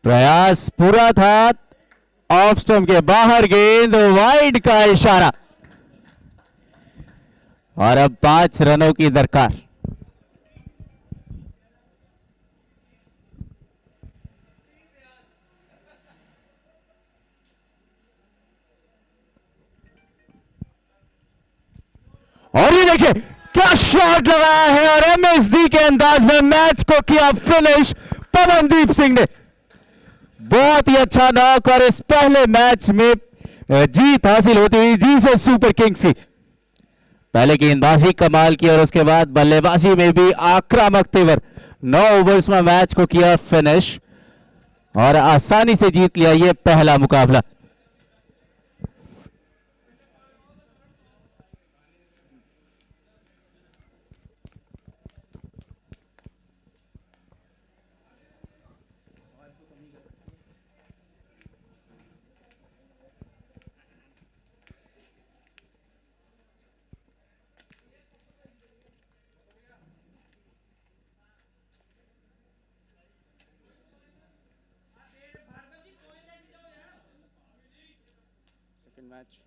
प्रयास पूरा था, ऑफ स्टंप के बाहर गेंद, वाइड का इशारा और अब 5 रनों की दरकार। और ये देखिए क्या शॉट लगाया है और एमएसडी के अंदाज में मैच को किया फिनिश पवनदीप सिंह ने। बहुत ही अच्छा नॉक और इस पहले मैच में जीत हासिल होती हुई जीसस सुपर किंग्स की। पहले गेंदबाजी कमाल की और उसके बाद बल्लेबाजी में भी आक्रामक तेवर। 9 ओवर्स में मैच को किया फिनिश और आसानी से जीत लिया ये पहला मुकाबला। Second match